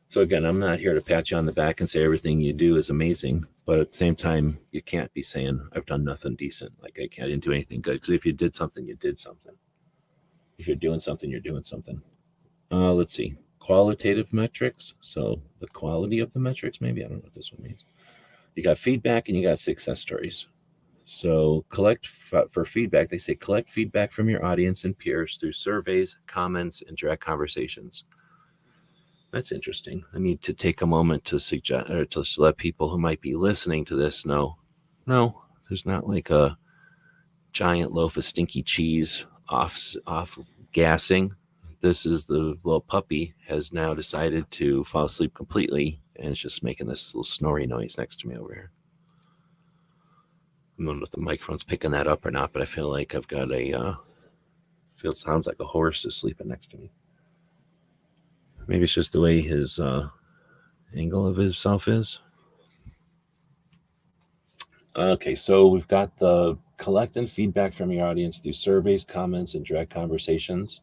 Speaker 2: So again, I'm not here to pat you on the back and say everything you do is amazing, but at the same time, you can't be saying I've done nothing decent. Like I didn't do anything good, because if you did something, you did something. If you're doing something, you're doing something. Let's see, qualitative metrics. So the quality of the metrics, maybe, I don't know what this one means. You got feedback and you got success stories. So collect for feedback. They say collect feedback from your audience and peers through surveys, comments, and direct conversations. That's interesting. I need to take a moment to suggest, or to let people who might be listening to this know, no, there's not like a giant loaf of stinky cheese off gassing this is the little puppy has now decided to fall asleep completely, and it's just making this little snory noise next to me over here. I don't know if the microphone's picking that up or not, but I feel like I've got sounds like a horse is sleeping next to me. Maybe it's just the way his angle of himself is. Okay, so we've got the collecting feedback from your audience through surveys, comments, and direct conversations.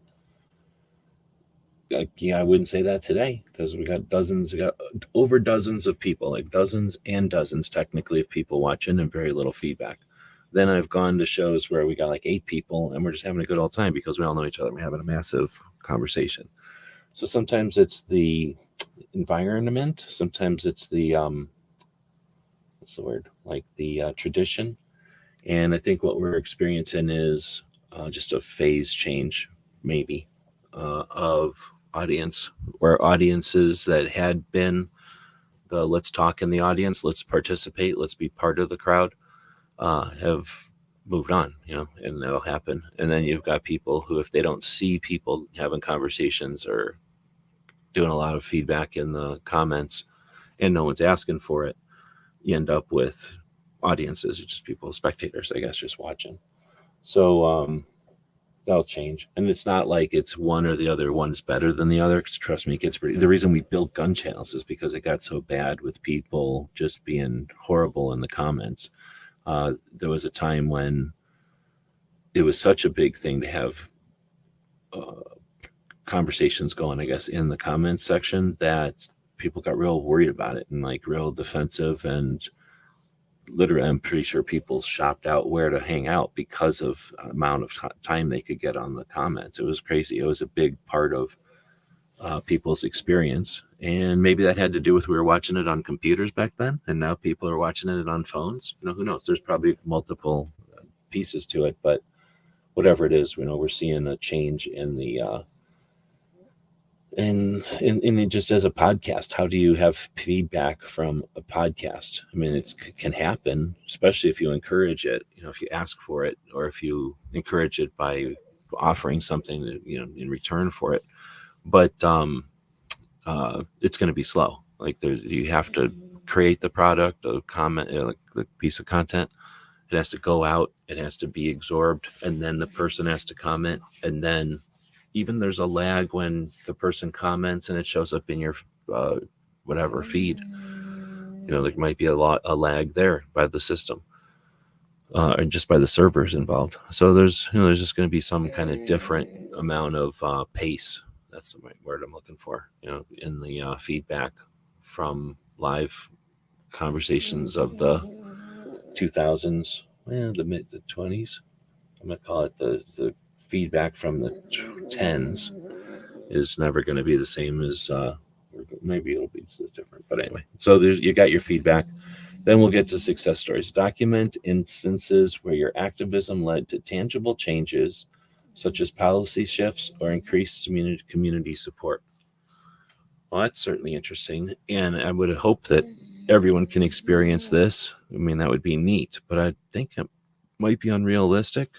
Speaker 2: Yeah, I wouldn't say that today because we got over dozens of people, like dozens and dozens technically of people watching and very little feedback. Then I've gone to shows where we got like 8 people and we're just having a good old time because we all know each other. We're having a massive conversation. So sometimes it's the environment, sometimes it's the what's the word? Like the tradition. And I think what we're experiencing is just a phase change, maybe, of audience, where audiences that had been the let's talk in the audience, let's participate, let's be part of the crowd, have moved on, and that'll happen. And then you've got people who, if they don't see people having conversations or doing a lot of feedback in the comments and no one's asking for it, you end up with audiences, just people, spectators, I guess, just watching. So that'll change. And it's not like it's one or the other one's better than the other, because trust me, it gets the reason we built gun channels is because it got so bad with people just being horrible in the comments. There was a time when it was such a big thing to have conversations going, I guess, in the comments section, that people got real worried about it and like real defensive, and literally I'm pretty sure people shopped out where to hang out because of the amount of time they could get on the comments. It was crazy. It was a big part of people's experience, and maybe that had to do with we were watching it on computers back then, and now people are watching it on phones. Who knows? There's probably multiple pieces to it, but whatever it is, we're seeing a change in the and just as a podcast, how do you have feedback from a podcast? I mean, it can happen, especially if you encourage it, if you ask for it, or if you encourage it by offering something, in return for it. But it's going to be slow. Like you have to create the product, a comment, like the piece of content. It has to go out, it has to be absorbed, and then the person has to comment, and then even there's a lag when the person comments and it shows up in your whatever feed. There might be a lag there by the system, and just by the servers involved. So there's just going to be some kind of different amount of pace. That's the right word I'm looking for. In the feedback from live conversations of the 2000s, the mid to 20s. I'm gonna call it the feedback from the 10s is never going to be the same as maybe it'll be different, but anyway. So you got your feedback. Then we'll get to success stories. Document instances where your activism led to tangible changes, such as policy shifts or increased community support. Well, that's certainly interesting, and I would hope that everyone can experience this. I mean, that would be neat, but I think it might be unrealistic.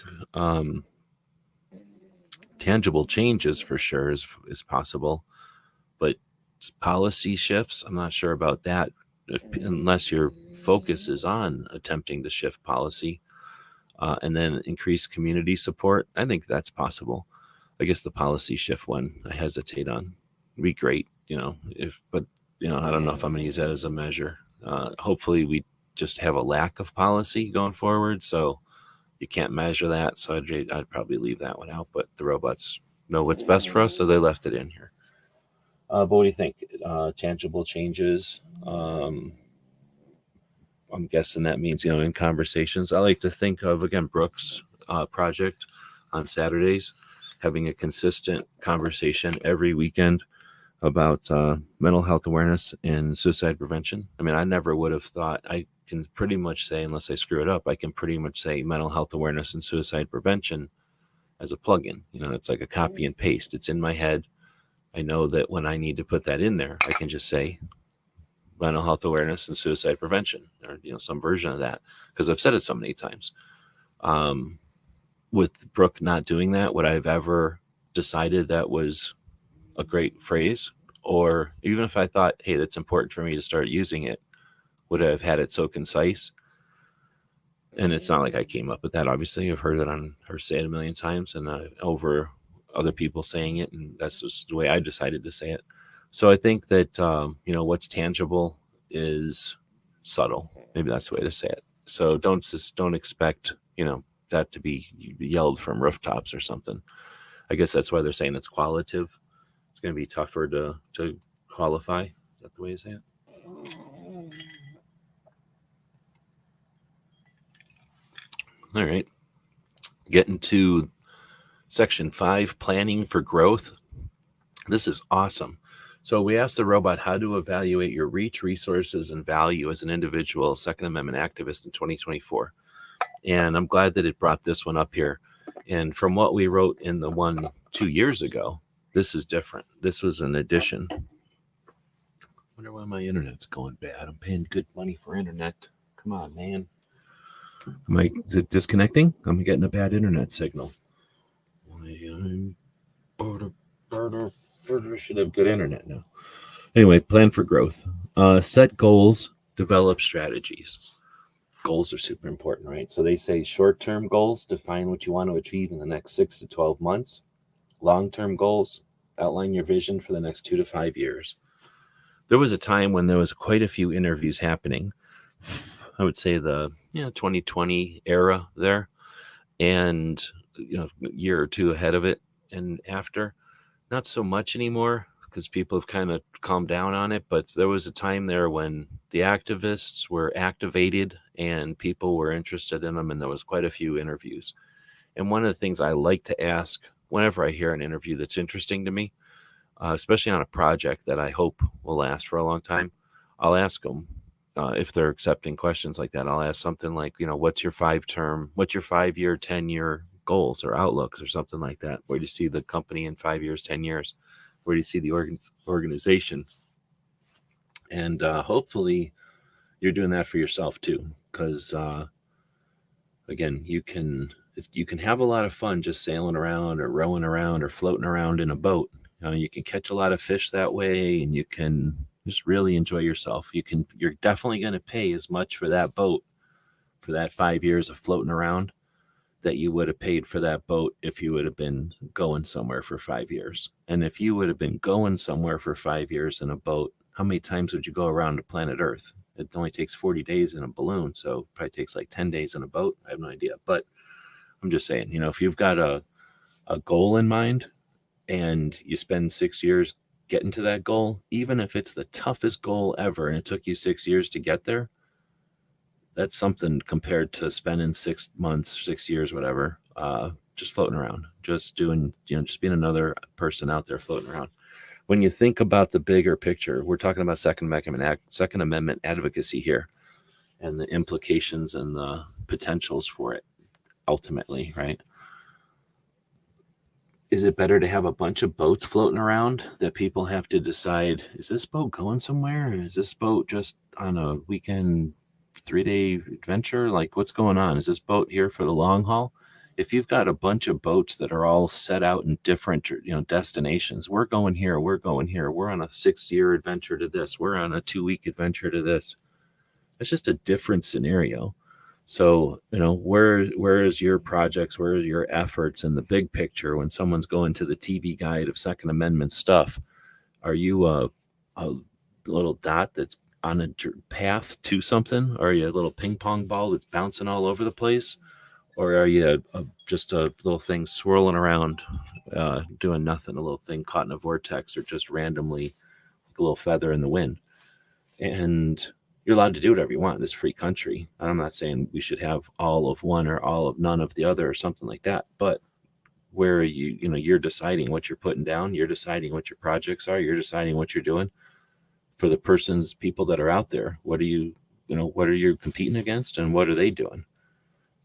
Speaker 2: Tangible changes for sure is possible, but policy shifts, I'm not sure about that, unless your focus is on attempting to shift policy, and then increase community support. I think that's possible. I guess the policy shift one I hesitate on. It'd be great, but I don't know if I'm going to use that as a measure. Hopefully we just have a lack of policy going forward, so you can't measure that, so I'd probably leave that one out. But the robots know what's best for us, so they left it in here. But what do you think? Tangible changes. I'm guessing that means, in conversations. I like to think of, again, Brooke's project on Saturdays, having a consistent conversation every weekend about mental health awareness and suicide prevention. I mean, I never would have thought. I can pretty much say, unless I screw it up, I can pretty much say mental health awareness and suicide prevention as a plugin. It's like a copy and paste. It's in my head. I know that when I need to put that in there, I can just say mental health awareness and suicide prevention, or some version of that, because I've said it so many times. With Brooke not doing that, would I've ever decided that was a great phrase, or even if I thought, hey, that's important for me to start using it, would I have had it so concise? And it's not like I came up with that. Obviously, I've heard her say it a million times, and over other people saying it, and that's just the way I decided to say it. So I think that what's tangible is subtle. Maybe that's the way to say it. So don't expect that to be yelled from rooftops or something. I guess that's why they're saying it's qualitative. It's going to be tougher to qualify. Is that the way to say it? All right. Getting to section 5, planning for growth. This is awesome. So we asked the robot how to evaluate your reach, resources, and value as an individual Second Amendment activist in 2024. And I'm glad that it brought this one up here. And from what we wrote in the one 2 years ago, this is different. This was an addition. I wonder why my internet's going bad. I'm paying good money for internet. Come on, man. Is it disconnecting? I'm getting a bad internet signal. I should have good internet now. Anyway, plan for growth. Set goals, develop strategies. Goals are super important, right? So they say short-term goals, define what you want to achieve in the next 6 to 12 months. Long-term goals, outline your vision for the next 2 to 5 years. There was a time when there was quite a few interviews happening. I would say the 2020 era there, and a year or two ahead of it and after. Not so much anymore because people have kind of calmed down on it, but there was a time there when the activists were activated and people were interested in them, and there was quite a few interviews. And one of the things I like to ask whenever I hear an interview that's interesting to me, especially on a project that I hope will last for a long time, I'll ask them, if they're accepting questions like that, I'll ask something like, what's your 5-year, 10-year goals or outlooks or something like that? Where do you see the company in 5 years, 10 years? Where do you see the organization? And hopefully you're doing that for yourself too, because again, you can have a lot of fun just sailing around or rowing around or floating around in a boat. You can catch a lot of fish that way, and you can just really enjoy yourself. You're definitely going to pay as much for that boat for that 5 years of floating around that you would have paid for that boat if you would have been going somewhere for 5 years. And if you would have been going somewhere for 5 years in a boat, how many times would you go around to planet Earth? It only takes 40 days in a balloon, so it probably takes like 10 days in a boat. I have no idea. But I'm just saying, if you've got a goal in mind and you spend 6 years getting to that goal, even if it's the toughest goal ever and it took you 6 years to get there, that's something compared to spending 6 months, 6 years, whatever, just floating around, just doing, just being another person out there floating around. When you think about the bigger picture, we're talking about Second Amendment advocacy here and the implications and the potentials for it ultimately, right? Is it better to have a bunch of boats floating around that people have to decide, is this boat going somewhere? Is this boat just on a weekend 3-day adventure? Like, what's going on? Is this boat here for the long haul? If you've got a bunch of boats that are all set out in different destinations, we're going here, we're on a 6-year adventure to this, we're on a 2-week adventure to this. It's just a different scenario. So, where is your projects, where are your efforts in the big picture when someone's going to the TV guide of Second Amendment stuff? Are you a little dot that's on a path to something? Or are you a little ping pong ball that's bouncing all over the place? Or are you just a little thing swirling around, doing nothing, a little thing caught in a vortex, or just randomly a little feather in the wind? And you're allowed to do whatever you want in this free country. I'm not saying we should have all of one or all of none of the other or something like that. But where are you're deciding what you're putting down. You're deciding what your projects are. You're deciding what you're doing for the people that are out there. What are you competing against, and what are they doing?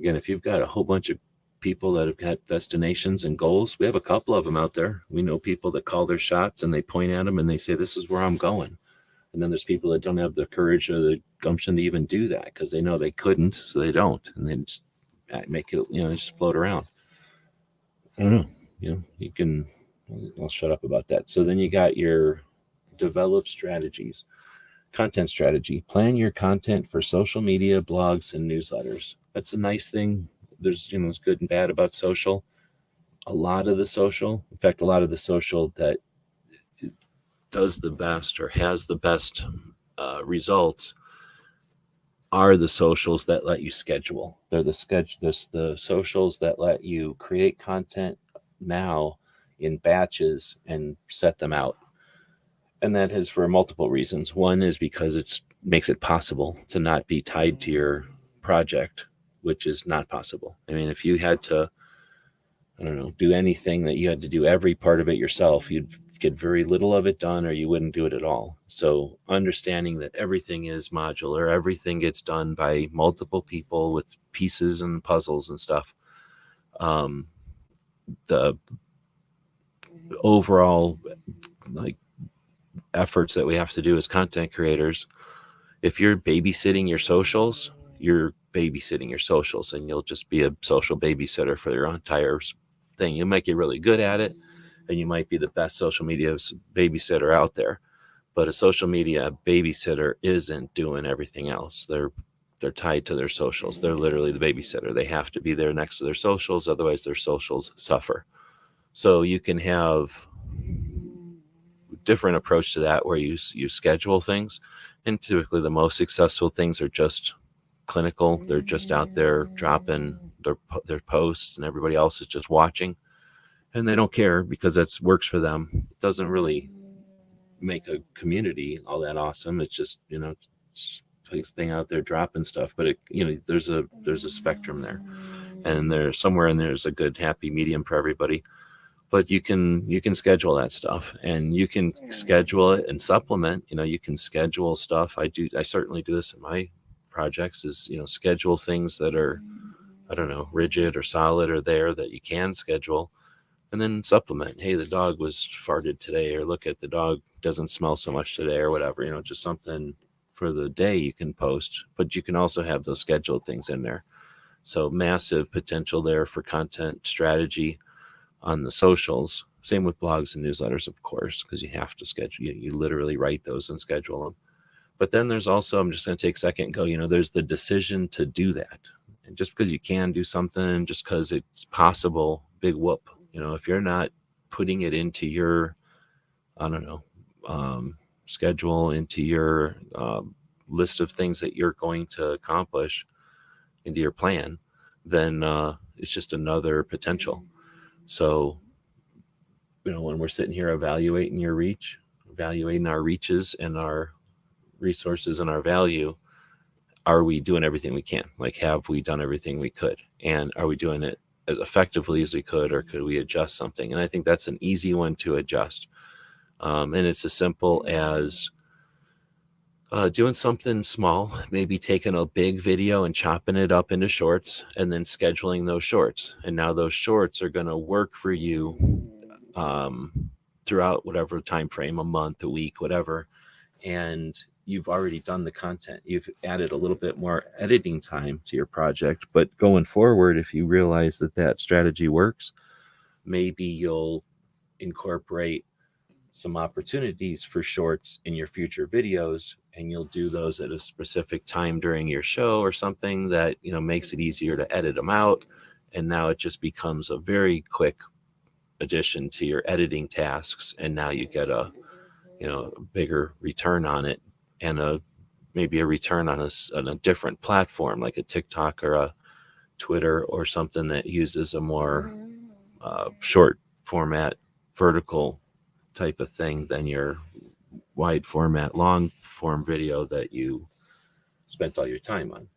Speaker 2: Again, if you've got a whole bunch of people that have got destinations and goals, we have a couple of them out there. We know people that call their shots and they point at them and they say, this is where I'm going. And then there's people that don't have the courage or the gumption to even do that because they know they couldn't, so they don't. And they just make it, just float around. I don't know. you can, I'll shut up about that. So then you got your develop strategies, content strategy, plan your content for social media, blogs, and newsletters. That's a nice thing. There's, it's good and bad about social. A lot of the social, in fact, a lot of the social that does the best or has the best results are the socials that let you schedule. They're the socials that let you create content now in batches and set them out. And that is for multiple reasons. One is because it makes it possible to not be tied to your project, which is not possible. I mean, if you had to, I don't know, do anything that you had to do every part of it yourself, you'd get very little of it done, or you wouldn't do it at all. So understanding that everything is modular, everything gets done by multiple people with pieces and puzzles and stuff. The overall efforts that we have to do as content creators, if you're babysitting your socials, you're babysitting your socials, and you'll just be a social babysitter for your entire thing. You might get really good at it, and you might be the best social media babysitter out there, but a social media babysitter isn't doing everything else. They're tied to their socials. They're literally the babysitter. They have to be there next to their socials, otherwise their socials suffer. So you can have different approach to that where you schedule things, and typically the most successful things are just clinical. They're just out there dropping their posts, and everybody else is just watching, and they don't care because that works for them. It doesn't really make a community all that awesome. It's just, place thing out there dropping stuff, but it, there's a spectrum there, and there's somewhere in there's a good happy medium for everybody. But you can schedule that stuff, and you can schedule it and supplement. You can schedule stuff. I certainly do this in my projects, is schedule things that are, I don't know, rigid or solid or there that you can schedule, and then supplement. Hey, the dog was farted today, or look at the dog doesn't smell so much today, or whatever. Just something for the day you can post, but you can also have those scheduled things in there. So massive potential there for content strategy on the socials. Same with blogs and newsletters, of course, because you have to schedule. You literally write those and schedule them. But then there's also, I'm just going to take a second and go, there's the decision to do that. And just because you can do something, just because it's possible, big whoop. If you're not putting it into your, I don't know, schedule, into your list of things that you're going to accomplish, into your plan, then it's just another potential. So, when we're sitting here evaluating our reaches and our resources and our value, are we doing everything we can? Have we done everything we could? And are we doing it as effectively as we could, or could we adjust something? And I think that's an easy one to adjust. And it's as simple as doing something small, maybe taking a big video and chopping it up into shorts, and then scheduling those shorts. And now those shorts are going to work for you throughout whatever time frame, a month, a week, whatever. And you've already done the content. You've added a little bit more editing time to your project. But going forward, if you realize that strategy works, maybe you'll incorporate some opportunities for shorts in your future videos, and you'll do those at a specific time during your show or something that makes it easier to edit them out. And now it just becomes a very quick addition to your editing tasks, and now you get a bigger return on it, and maybe a return on a different platform like a TikTok or a Twitter or something that uses a more short format, vertical type of thing than your wide format, long form video that you spent all your time on.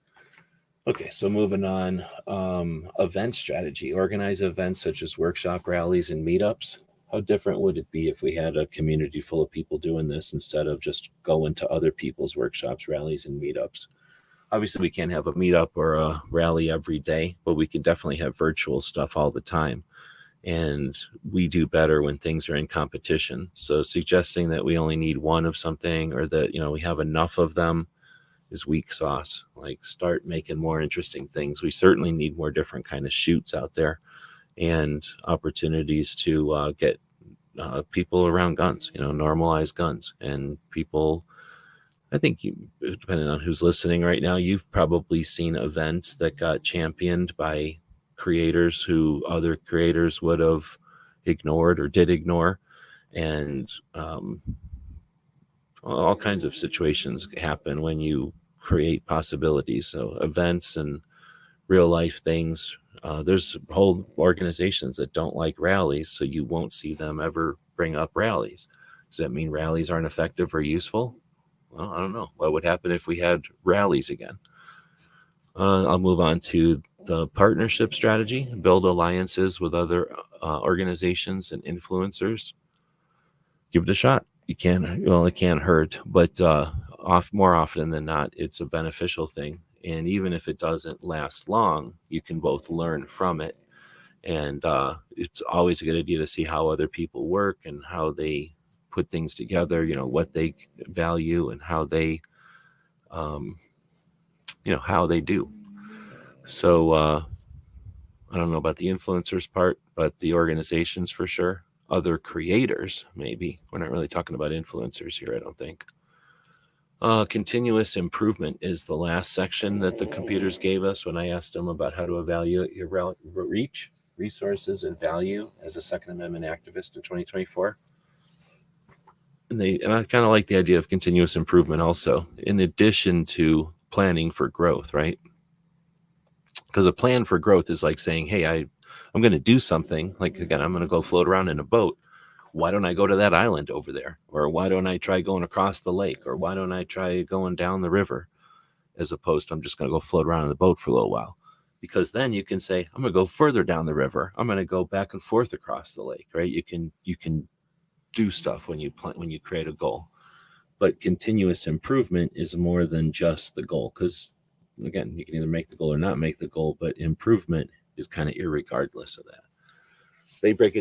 Speaker 2: Okay, so moving on, event strategy. Organize events such as workshop, rallies, and meetups. How different would it be if we had a community full of people doing this instead of just going to other people's workshops, rallies, and meetups? Obviously, we can't have a meetup or a rally every day, but we can definitely have virtual stuff all the time. And we do better when things are in competition. So suggesting that we only need one of something, or that, we have enough of them, is weak sauce. Start making more interesting things. We certainly need more different kind of shoots out there. and opportunities to get people around guns, normalize guns. And people, I think, depending on who's listening right now, you've probably seen events that got championed by creators who other creators would have ignored or did ignore. And all kinds of situations happen when you create possibilities. So events and real life things. There's whole organizations that don't like rallies, so you won't see them ever bring up rallies. Does that mean rallies aren't effective or useful? Well, I don't know. What would happen if we had rallies again? I'll move on to the partnership strategy. Build alliances with other organizations and influencers. Give it a shot. It can't hurt, but more often than not, it's a beneficial thing. And even if it doesn't last long, you can both learn from it. And it's always a good idea to see how other people work and how they put things together, what they value and how they, how they do. So I don't know about the influencers part, but the organizations for sure. Other creators, maybe. We're not really talking about influencers here, I don't think. Continuous improvement is the last section that the computers gave us when I asked them about how to evaluate your reach, resources, and value as a Second Amendment activist in 2024. And I kind of like the idea of continuous improvement also, in addition to planning for growth, right? Because a plan for growth is like saying, hey, I'm going to do something. Like, again, I'm going to go float around in a boat. Why don't I go to that island over there? Or why don't I try going across the lake? Or why don't I try going down the river? As opposed to I'm just going to go float around in the boat for a little while. Because then you can say, I'm going to go further down the river. I'm going to go back and forth across the lake, right? You can do stuff when you create a goal. But continuous improvement is more than just the goal. Because, again, you can either make the goal or not make the goal, but improvement is kind of irregardless of that. It breaks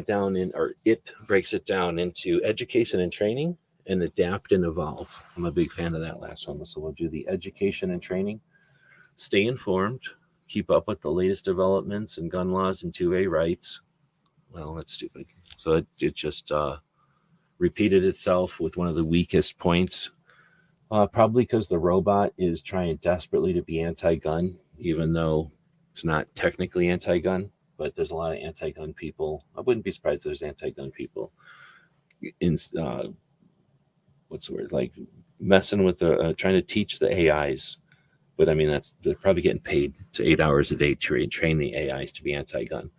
Speaker 2: it down into education and training and adapt and evolve. I'm a big fan of that last one. So we'll do the education and training. Stay informed, keep up with the latest developments in gun laws and 2A rights. Well, that's stupid. So it just repeated itself with one of the weakest points. Probably because the robot is trying desperately to be anti-gun, even though it's not technically anti-gun, but there's a lot of anti-gun people. I wouldn't be surprised if there's anti-gun people in, what's the word, like messing with trying to teach the AIs. But I mean, they're probably getting paid to 8 hours a day to train the AIs to be anti-gun.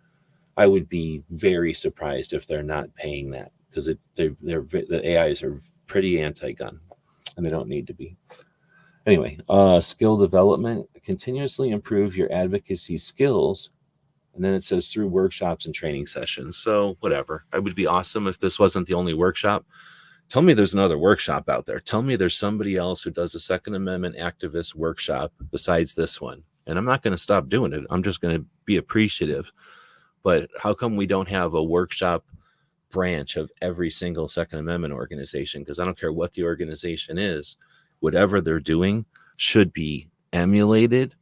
Speaker 2: I would be very surprised if they're not paying that, because the AIs are pretty anti-gun. And they don't need to be. Anyway, skill development, continuously improve your advocacy skills. And then it says through workshops and training sessions. So whatever. It would be awesome if this wasn't the only workshop. Tell me there's another workshop out there. Tell me there's somebody else who does a Second Amendment activist workshop besides this one. And I'm not going to stop doing it. I'm just going to be appreciative. But how come we don't have a workshop branch of every single Second Amendment organization? Because I don't care what the organization is, whatever they're doing should be emulated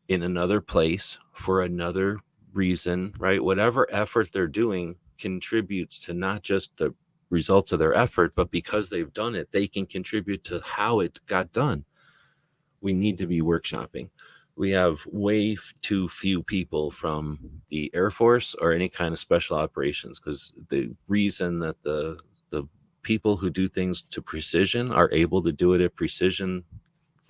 Speaker 2: in another place for another reason, right? Whatever effort they're doing contributes to not just the results of their effort, but because they've done it, they can contribute to how it got done. We need to be workshopping. We have way too few people from the Air Force or any kind of special operations, because the reason that the people who do things to precision are able to do it at precision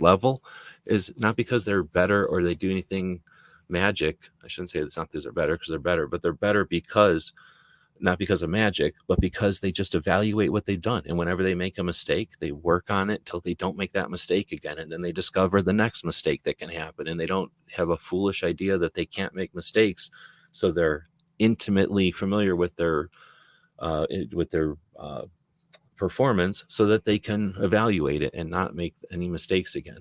Speaker 2: level is not because they're better or they do anything magic. I shouldn't say it's not because they're better, because they're better, but they're better because not because of magic, but because they just evaluate what they've done. And whenever they make a mistake, they work on it till they don't make that mistake again. And then they discover the next mistake that can happen. And they don't have a foolish idea that they can't make mistakes. So they're intimately familiar with their performance so that they can evaluate it and not make any mistakes again.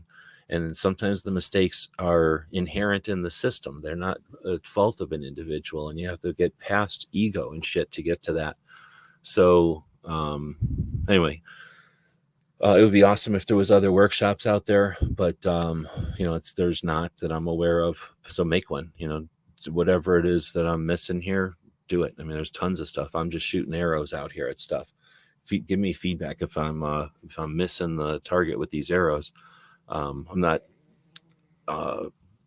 Speaker 2: And sometimes the mistakes are inherent in the system. They're not a fault of an individual, and you have to get past ego and shit to get to that. So anyway, it would be awesome if there was other workshops out there, but there's not that I'm aware of. So make one, whatever it is that I'm missing here, do it. I mean, there's tons of stuff. I'm just shooting arrows out here at stuff. Give me feedback if I'm missing the target with these arrows. I'm not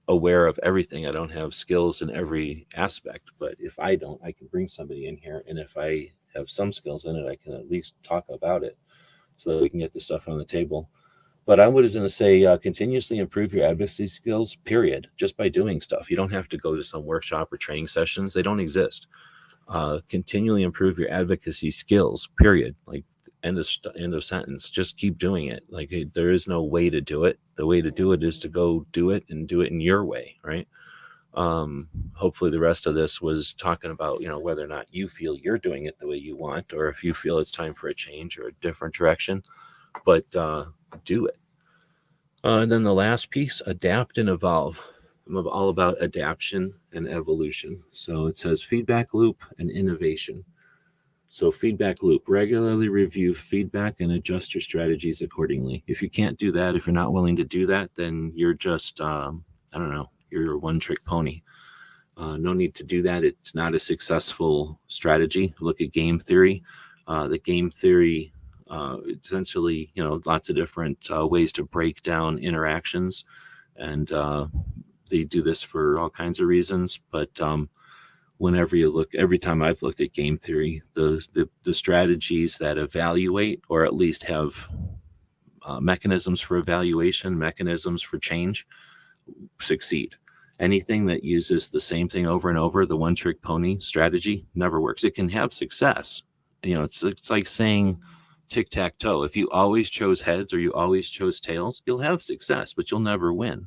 Speaker 2: aware of everything. I don't have skills in every aspect, but if I don't, I can bring somebody in here, and if I have some skills in it, I can at least talk about it so that we can get this stuff on the table. But I was going to say, continuously improve your advocacy skills, period, just by doing stuff. You don't have to go to some workshop or training sessions. They don't exist. Continually improve your advocacy skills, period. Like, end of sentence. Just keep doing it. Like, there is no way to do it. The way to do it is to go do it and do it in your way, right? Hopefully the rest of this was talking about, whether or not you feel you're doing it the way you want, or if you feel it's time for a change or a different direction, but do it. And then the last piece, adapt and evolve. I'm all about adaptation and evolution. So it says feedback loop and innovation. So feedback loop, regularly review feedback and adjust your strategies accordingly. If you can't do that, if you're not willing to do that, then you're just, you're a one-trick pony. No need to do that. It's not a successful strategy. Look at game theory. The game theory, essentially, lots of different ways to break down interactions. And they do this for all kinds of reasons. But whenever you look, every time I've looked at game theory, the strategies that evaluate, or at least have mechanisms for evaluation, mechanisms for change, succeed. Anything that uses the same thing over and over, the one trick pony strategy, never works. It can have success. It's like saying tic-tac-toe. If you always chose heads or you always chose tails, you'll have success, but you'll never win.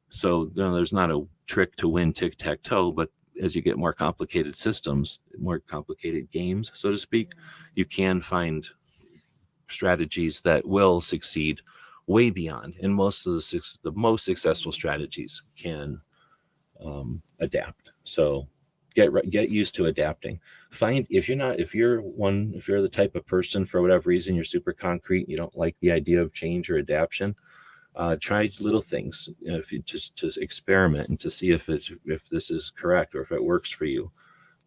Speaker 2: So there's not a trick to win tic-tac-toe, but as you get more complicated systems, more complicated games, so to speak, you can find strategies that will succeed way beyond. And most of the most successful strategies can adapt. So get used to adapting. If you're the type of person, for whatever reason, you're super concrete, you don't like the idea of change or adaptation, try little things, if you just to experiment and to see if this is correct or if it works for you.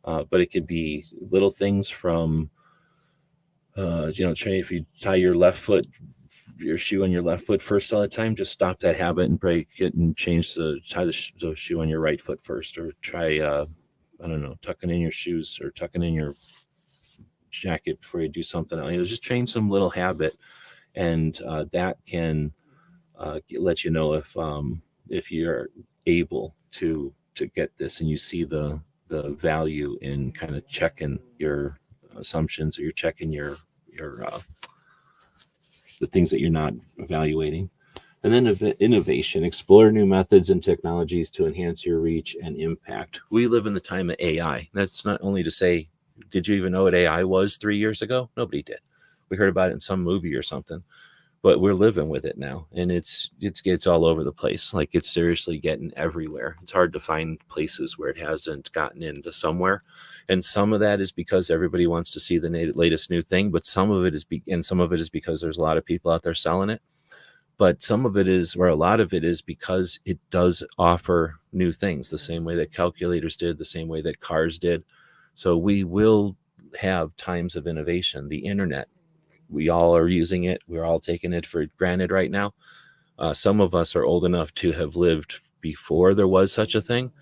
Speaker 2: But it could be little things from, if you tie your shoe on your left foot first all the time, just stop that habit and break it and tie the shoe on your right foot first, or try, tucking in your shoes or tucking in your jacket before you do something else. Just change some little habit, and that can let you know if you're able to get this, and you see the value in kind of checking your assumptions, or you're checking your the things that you're not evaluating. And then innovation, explore new methods and technologies to enhance your reach and impact. We live in the time of AI. That's not only to say, did you even know what AI was 3 years ago? Nobody did. We heard about it in some movie or something, but we're living with it now, and it's all over the place. Like, it's seriously getting everywhere. It's hard to find places where it hasn't gotten into somewhere. And some of that is because everybody wants to see the latest new thing, but some of it is because there's a lot of people out there selling it. But some of it is, or a lot of it is, because it does offer new things, the same way that calculators did, the same way that cars did. So we will have times of innovation. The internet, we all are using it. We're all taking it for granted right now. Some of us are old enough to have lived before there was such a thing,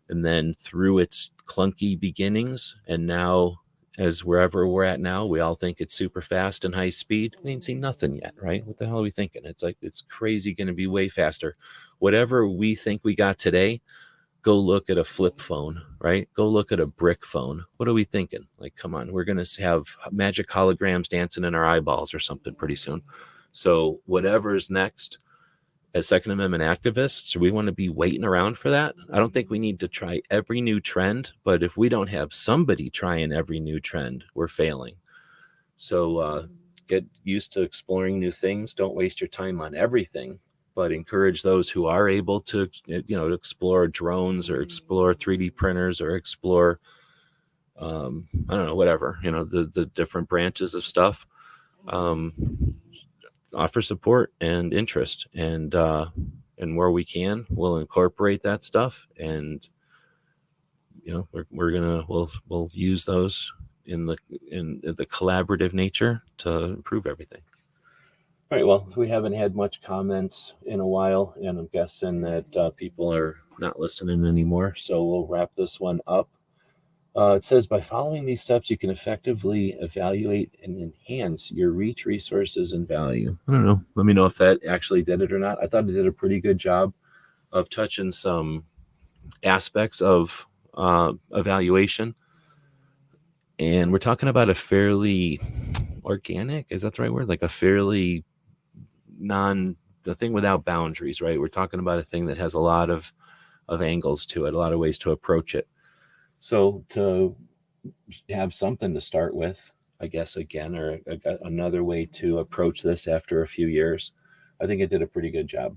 Speaker 2: and then through its clunky beginnings, and now, as wherever we're at now, we all think it's super fast and high speed. We ain't seen nothing yet, right? What the hell are we thinking? It's like, it's crazy, going to be way faster. Whatever we think we got today, go look at a flip phone, right? Go look at a brick phone. What are we thinking? Like, come on, we're going to have magic holograms dancing in our eyeballs or something pretty soon. So whatever's next, as Second Amendment activists, we want to be waiting around for that. I don't think we need to try every new trend, but if we don't have somebody trying every new trend, we're failing. So get used to exploring new things. Don't waste your time on everything, but encourage those who are able to, explore drones, or explore 3D printers, or explore, whatever, the different branches of stuff. Offer support and interest, and where we can, we'll incorporate that stuff and we'll use those in the collaborative nature to improve everything. All right. Well, we haven't had much comments in a while, and I'm guessing that people are not listening anymore. So we'll wrap this one up. It says, by following these steps, you can effectively evaluate and enhance your reach, resources, and value. I don't know. Let me know if that actually did it or not. I thought it did a pretty good job of touching some aspects of evaluation. And we're talking about a fairly organic, is that the right word? Like a fairly the thing without boundaries, right? We're talking about a thing that has a lot of angles to it, a lot of ways to approach it. So to have something to start with, I guess, again, or another way to approach this after a few years, I think it did a pretty good job.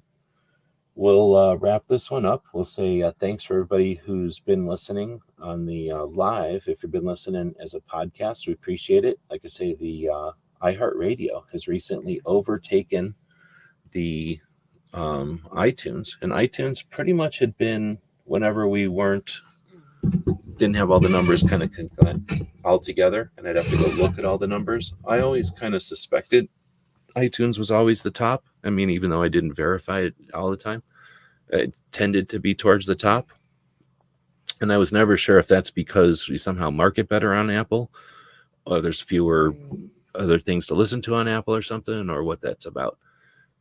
Speaker 2: We'll wrap this one up. We'll say thanks for everybody who's been listening on the live. If you've been listening as a podcast, we appreciate it. Like I say, the iHeartRadio has recently overtaken the iTunes, and iTunes pretty much had been, whenever we didn't have all the numbers kind of all together, and I'd have to go look at all the numbers. I always kind of suspected iTunes was always the top. I mean, even though I didn't verify it all the time, it tended to be towards the top. And I was never sure if that's because we somehow market better on Apple, or there's fewer other things to listen to on Apple or something, or what that's about.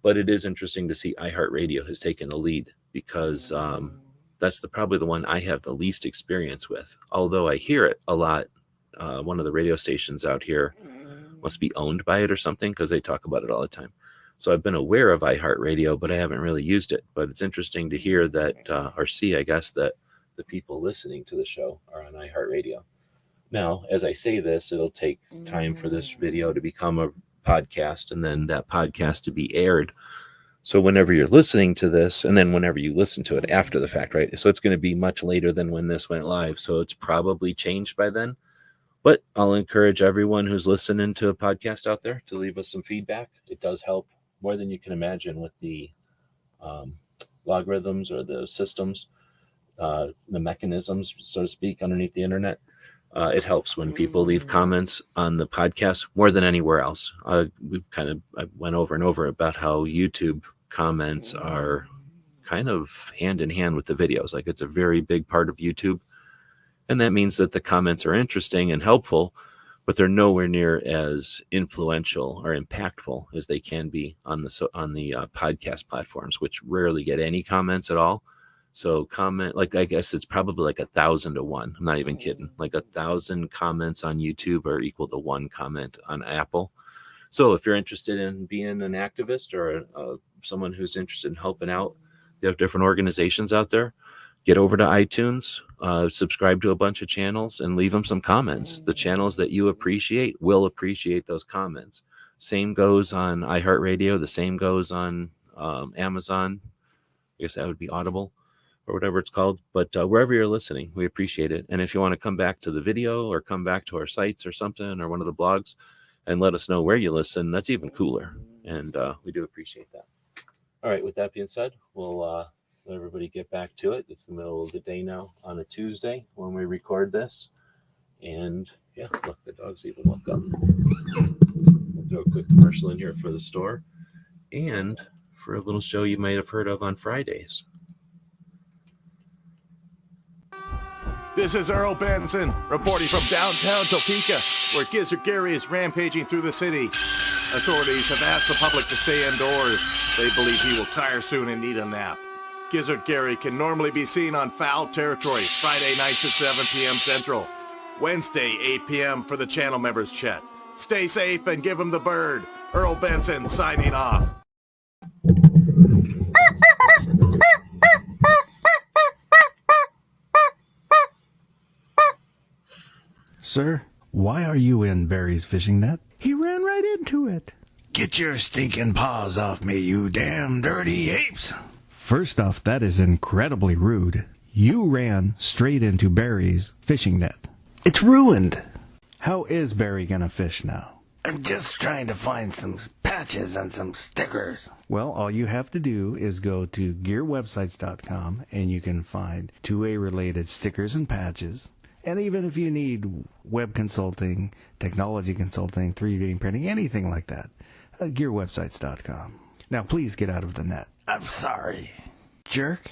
Speaker 2: But it is interesting to see iHeartRadio has taken the lead, because that's probably the one I have the least experience with. Although I hear it a lot. One of the radio stations out here must be owned by it or something, because they talk about it all the time. So I've been aware of iHeartRadio, but I haven't really used it. But it's interesting to hear that, or see, I guess, that the people listening to the show are on iHeartRadio. Now, as I say this, it'll take time for this video to become a podcast, and then that podcast to be aired. So whenever you're listening to this, and then whenever you listen to it after the fact, right? So it's going to be much later than when this went live. So it's probably changed by then. But I'll encourage everyone who's listening to a podcast out there to leave us some feedback. It does help more than you can imagine with the logarithms or the systems, the mechanisms, so to speak, underneath the internet. It helps when people leave comments on the podcast more than anywhere else. I went over and over about how YouTube comments are kind of hand in hand with the videos. Like, it's a very big part of YouTube. And that means that the comments are interesting and helpful, but they're nowhere near as influential or impactful as they can be on the podcast platforms, which rarely get any comments at all. So comment, like, I guess it's probably like 1,000 to 1. I'm not even kidding. Like 1,000 comments on YouTube are equal to 1 comment on Apple. So if you're interested in being an activist or someone who's interested in helping out the different organizations out there, get over to iTunes, subscribe to a bunch of channels, and leave them some comments. The channels that you appreciate will appreciate those comments. Same goes on iHeartRadio. The same goes on Amazon. I guess that would be Audible, or whatever it's called. But wherever you're listening, we appreciate it. And if you want to come back to the video or come back to our sites or something, or one of the blogs, and let us know where you listen, that's even cooler. And we do appreciate that. All right, with that being said, we'll let everybody get back to it. It's the middle of the day now on a Tuesday when we record this. And yeah, look, the dogs even woke up. We'll throw a quick commercial in here for the store and for a little show you might have heard of on Fridays.
Speaker 3: This is Earl Benson reporting from downtown Topeka, where Gizzard Gary is rampaging through the city. Authorities have asked the public to stay indoors. They believe he will tire soon and need a nap. Gizzard Gary can normally be seen on Foul Territory Friday nights at 7 p.m. Central. Wednesday, 8 p.m. for the channel members chat. Stay safe and give him the bird. Earl Benson signing off.
Speaker 4: Sir, why are you in Barry's fishing net? He ran right into it. Get your stinking paws off me, you damn dirty apes. First off, that is incredibly rude. You ran straight into Barry's fishing net. It's ruined. How is Barry gonna fish now? I'm just trying to find some patches and some stickers. Well, all you have to do is go to gearwebsites.com and you can find 2A-related stickers and patches. And even if you need web consulting, technology consulting, 3D printing, anything like that, gearwebsites.com. Now, please get out of the net. I'm sorry. Jerk.